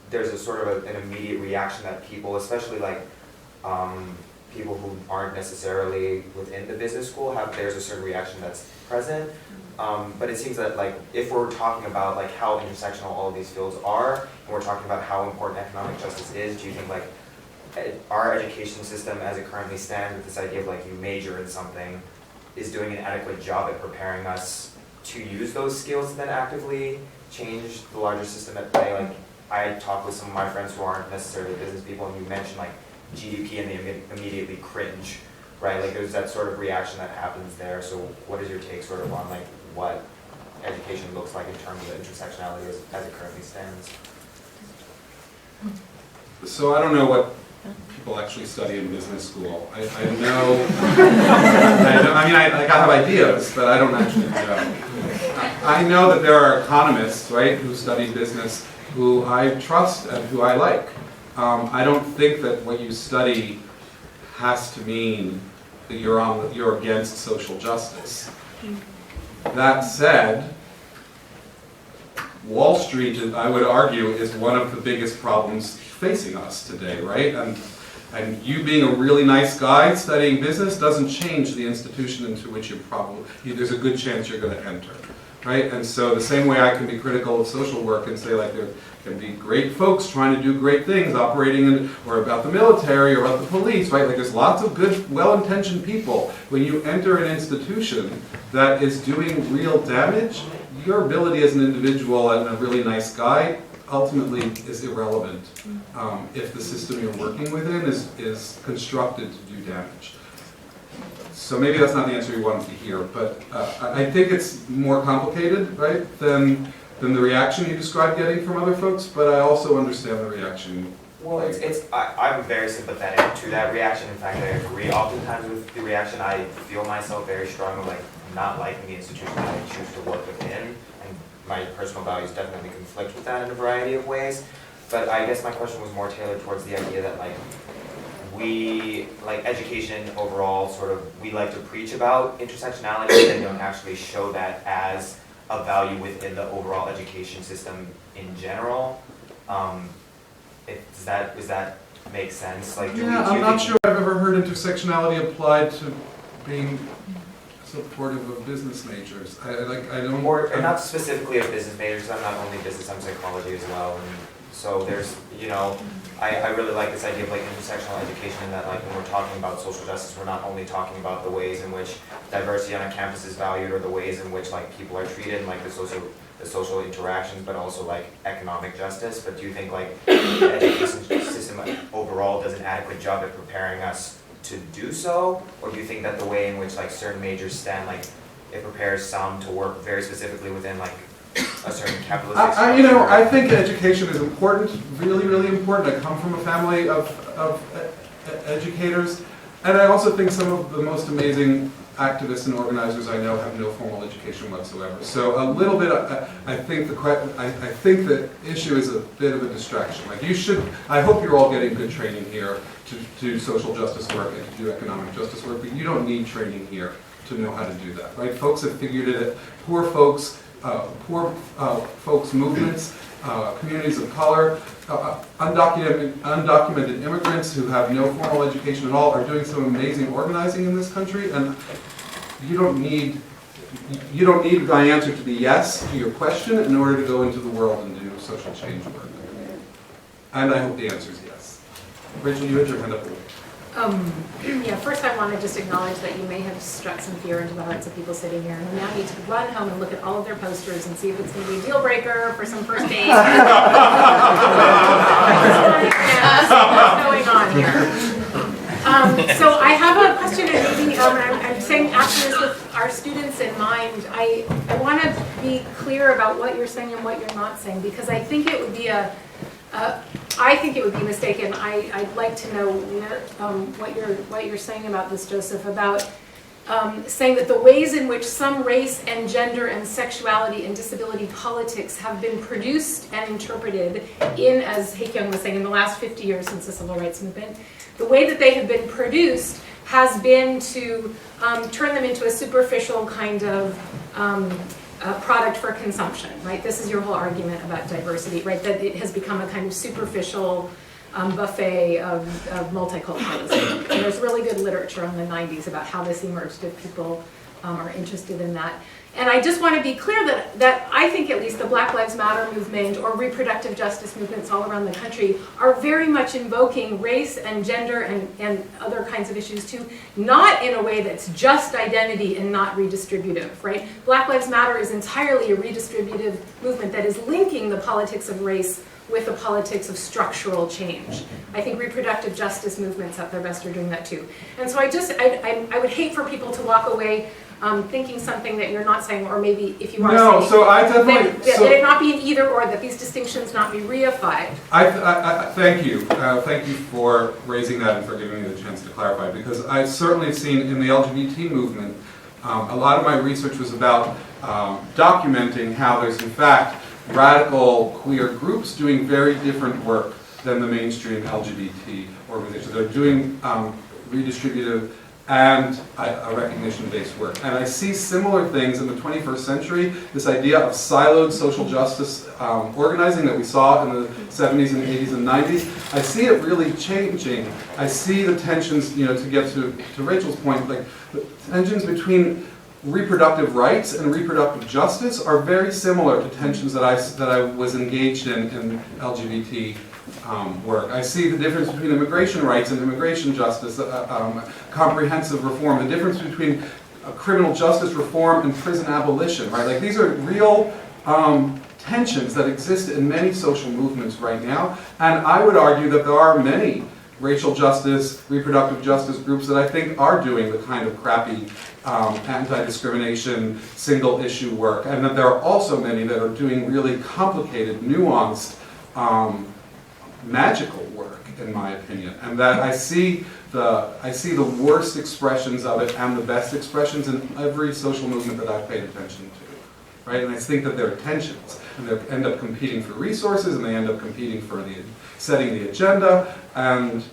there's a sort of an immediate reaction that people, especially like people who aren't necessarily within the business school, there's a certain reaction that's present. But it seems that like if we're talking about like how intersectional all of these fields are, and we're talking about how important economic justice is, do you think like our education system as it currently stands with this idea of like you major in something is doing an adequate job at preparing us to use those skills and then actively change the larger system at play? Like I talk with some of my friends who aren't necessarily business people, and you mentioned like GDP and they immediately cringe, right? Like there's that sort of reaction that happens there. So what is your take sort of on like what education looks like in terms of intersectionality as it currently stands? So I don't know what people actually study in business school. I know, I have ideas, but I don't actually know. I know that there are economists, right, who study business who I trust and who I like. I don't think that what you study has to mean that you're against social justice. That said, Wall Street, I would argue, is one of the biggest problems facing us today, right? And you being a really nice guy studying business doesn't change the institution into which there's a good chance you're going to enter, right? And so the same way I can be critical of social work and say like there can be great folks trying to do great things operating or about the military or about the police, right? Like there's lots of good, well-intentioned people. When you enter an institution that is doing real damage, your ability as an individual and a really nice guy ultimately is irrelevant if the system you're working within is constructed to do damage. So maybe that's not the answer you wanted to hear, but I think it's more complicated, right, than the reaction you described getting from other folks, but I also understand the reaction. Well, I'm very sympathetic to that reaction. In fact, I agree oftentimes with the reaction. I feel myself very strongly like not liking the institution that I choose to work within, and my personal values definitely conflict with that in a variety of ways. But I guess my question was more tailored towards the idea that like we, like education overall, sort of, we like to preach about intersectionality and don't actually show that as a value within the overall education system in general. Does that make sense? Like, I'm not sure I've ever heard intersectionality applied to being supportive of business majors. I don't. Or not specifically of business majors, because I'm not only business, I'm psychology as well. And so there's, I really like this idea of like intersectional education, in that like when we're talking about social justice, we're not only talking about the ways in which diversity on a campus is valued or the ways in which like people are treated and like the social interactions, but also like economic justice. But do you think like the education system overall does an adequate job at preparing us to do so? Or do you think that the way in which like certain majors stand, like it prepares some to work very specifically within like a certain capitalistic structure? I think education is important, really, really important. I come from a family of educators, and I also think some of the most amazing activists and organizers I know have no formal education whatsoever. So a little bit, I think the issue is a bit of a distraction. Like I hope you're all getting good training here to do social justice work and to do economic justice work, but you don't need training here to know how to do that, right? Folks have figured it out. Poor folks movements, communities of color, undocumented immigrants who have no formal education at all are doing some amazing organizing in this country, and you don't need my answer to be yes to your question in order to go into the world and do social change work. And I hope the answer is yes. Rachel, you had your hand up. First I want to just acknowledge that you may have struck some fear into the hearts of people sitting here, and we now need to run home and look at all of their posters and see if it's going to be a deal breaker for some first date. What's going on here? So I have a question, and maybe I'm asking this with our students in mind. I want to be clear about what you're saying and what you're not saying, because I think it would be I think it would be mistaken. I'd like to know what you're saying about this, Joseph, about saying that the ways in which some race and gender and sexuality and disability politics have been produced and interpreted in, as Hae-Kyung was saying, in the last 50 years since the Civil Rights Movement, the way that they have been produced has been to turn them into a superficial kind of product for consumption, right? This is your whole argument about diversity, right? That it has become a kind of superficial buffet of multiculturalism. And there's really good literature in the 90s about how this emerged if people are interested in that. And I just want to be clear that I think at least the Black Lives Matter movement or reproductive justice movements all around the country are very much invoking race and gender and other kinds of issues too, not in a way that's just identity and not redistributive, right? Black Lives Matter is entirely a redistributive movement that is linking the politics of race with the politics of structural change. I think reproductive justice movements at their best are doing that too. And so I would hate for people to walk away thinking something that you're not saying, or maybe if you are saying, so I definitely, that it not be an either or, that these distinctions not be reified. I thank you. Thank you for raising that and for giving me the chance to clarify, because I certainly have seen in the LGBT movement, a lot of my research was about documenting how there's in fact radical queer groups doing very different work than the mainstream LGBT organizations. They're doing redistributive and a recognition-based work. And I see similar things in the 21st century, this idea of siloed social justice organizing that we saw in the 70s and 80s and 90s. I see it really changing. I see the tensions, to get to Rachel's point, like the tensions between reproductive rights and reproductive justice are very similar to tensions that I was engaged in LGBT work. I see the difference between immigration rights and immigration justice, comprehensive reform, the difference between criminal justice reform and prison abolition, right? Like these are real tensions that exist in many social movements right now, and I would argue that there are many racial justice, reproductive justice groups that I think are doing the kind of crappy anti-discrimination, single issue work, and that there are also many that are doing really complicated, nuanced, magical work, in my opinion, and that I see the worst expressions of it and the best expressions in every social movement that I've paid attention to, right? And I think that there are tensions, and they end up competing for resources, and they end up competing for setting the agenda, and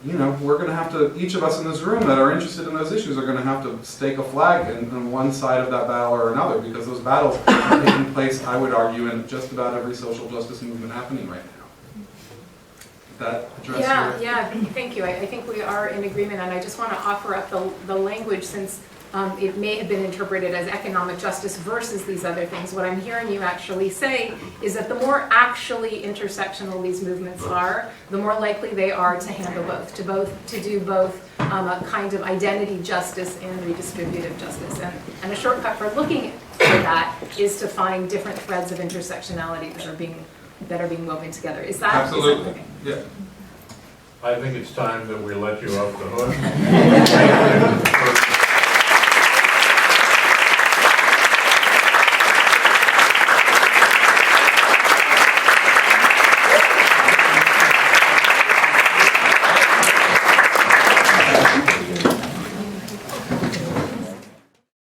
we're going to have to, each of us in this room that are interested in those issues are going to have to stake a flag in one side of that battle or another, because those battles are taking place, I would argue, in just about every social justice movement happening right now. Did that address Yeah, thank you. I think we are in agreement, and I just want to offer up the language, since it may have been interpreted as economic justice versus these other things. What I'm hearing you actually say is that the more actually intersectional these movements are, the more likely they are to handle both, to do both a kind of identity justice and redistributive justice. And a shortcut for looking for that is to find different threads of intersectionality that are being woven together. Is that? Absolutely. Is that Yeah. I think it's time that we let you off the hook.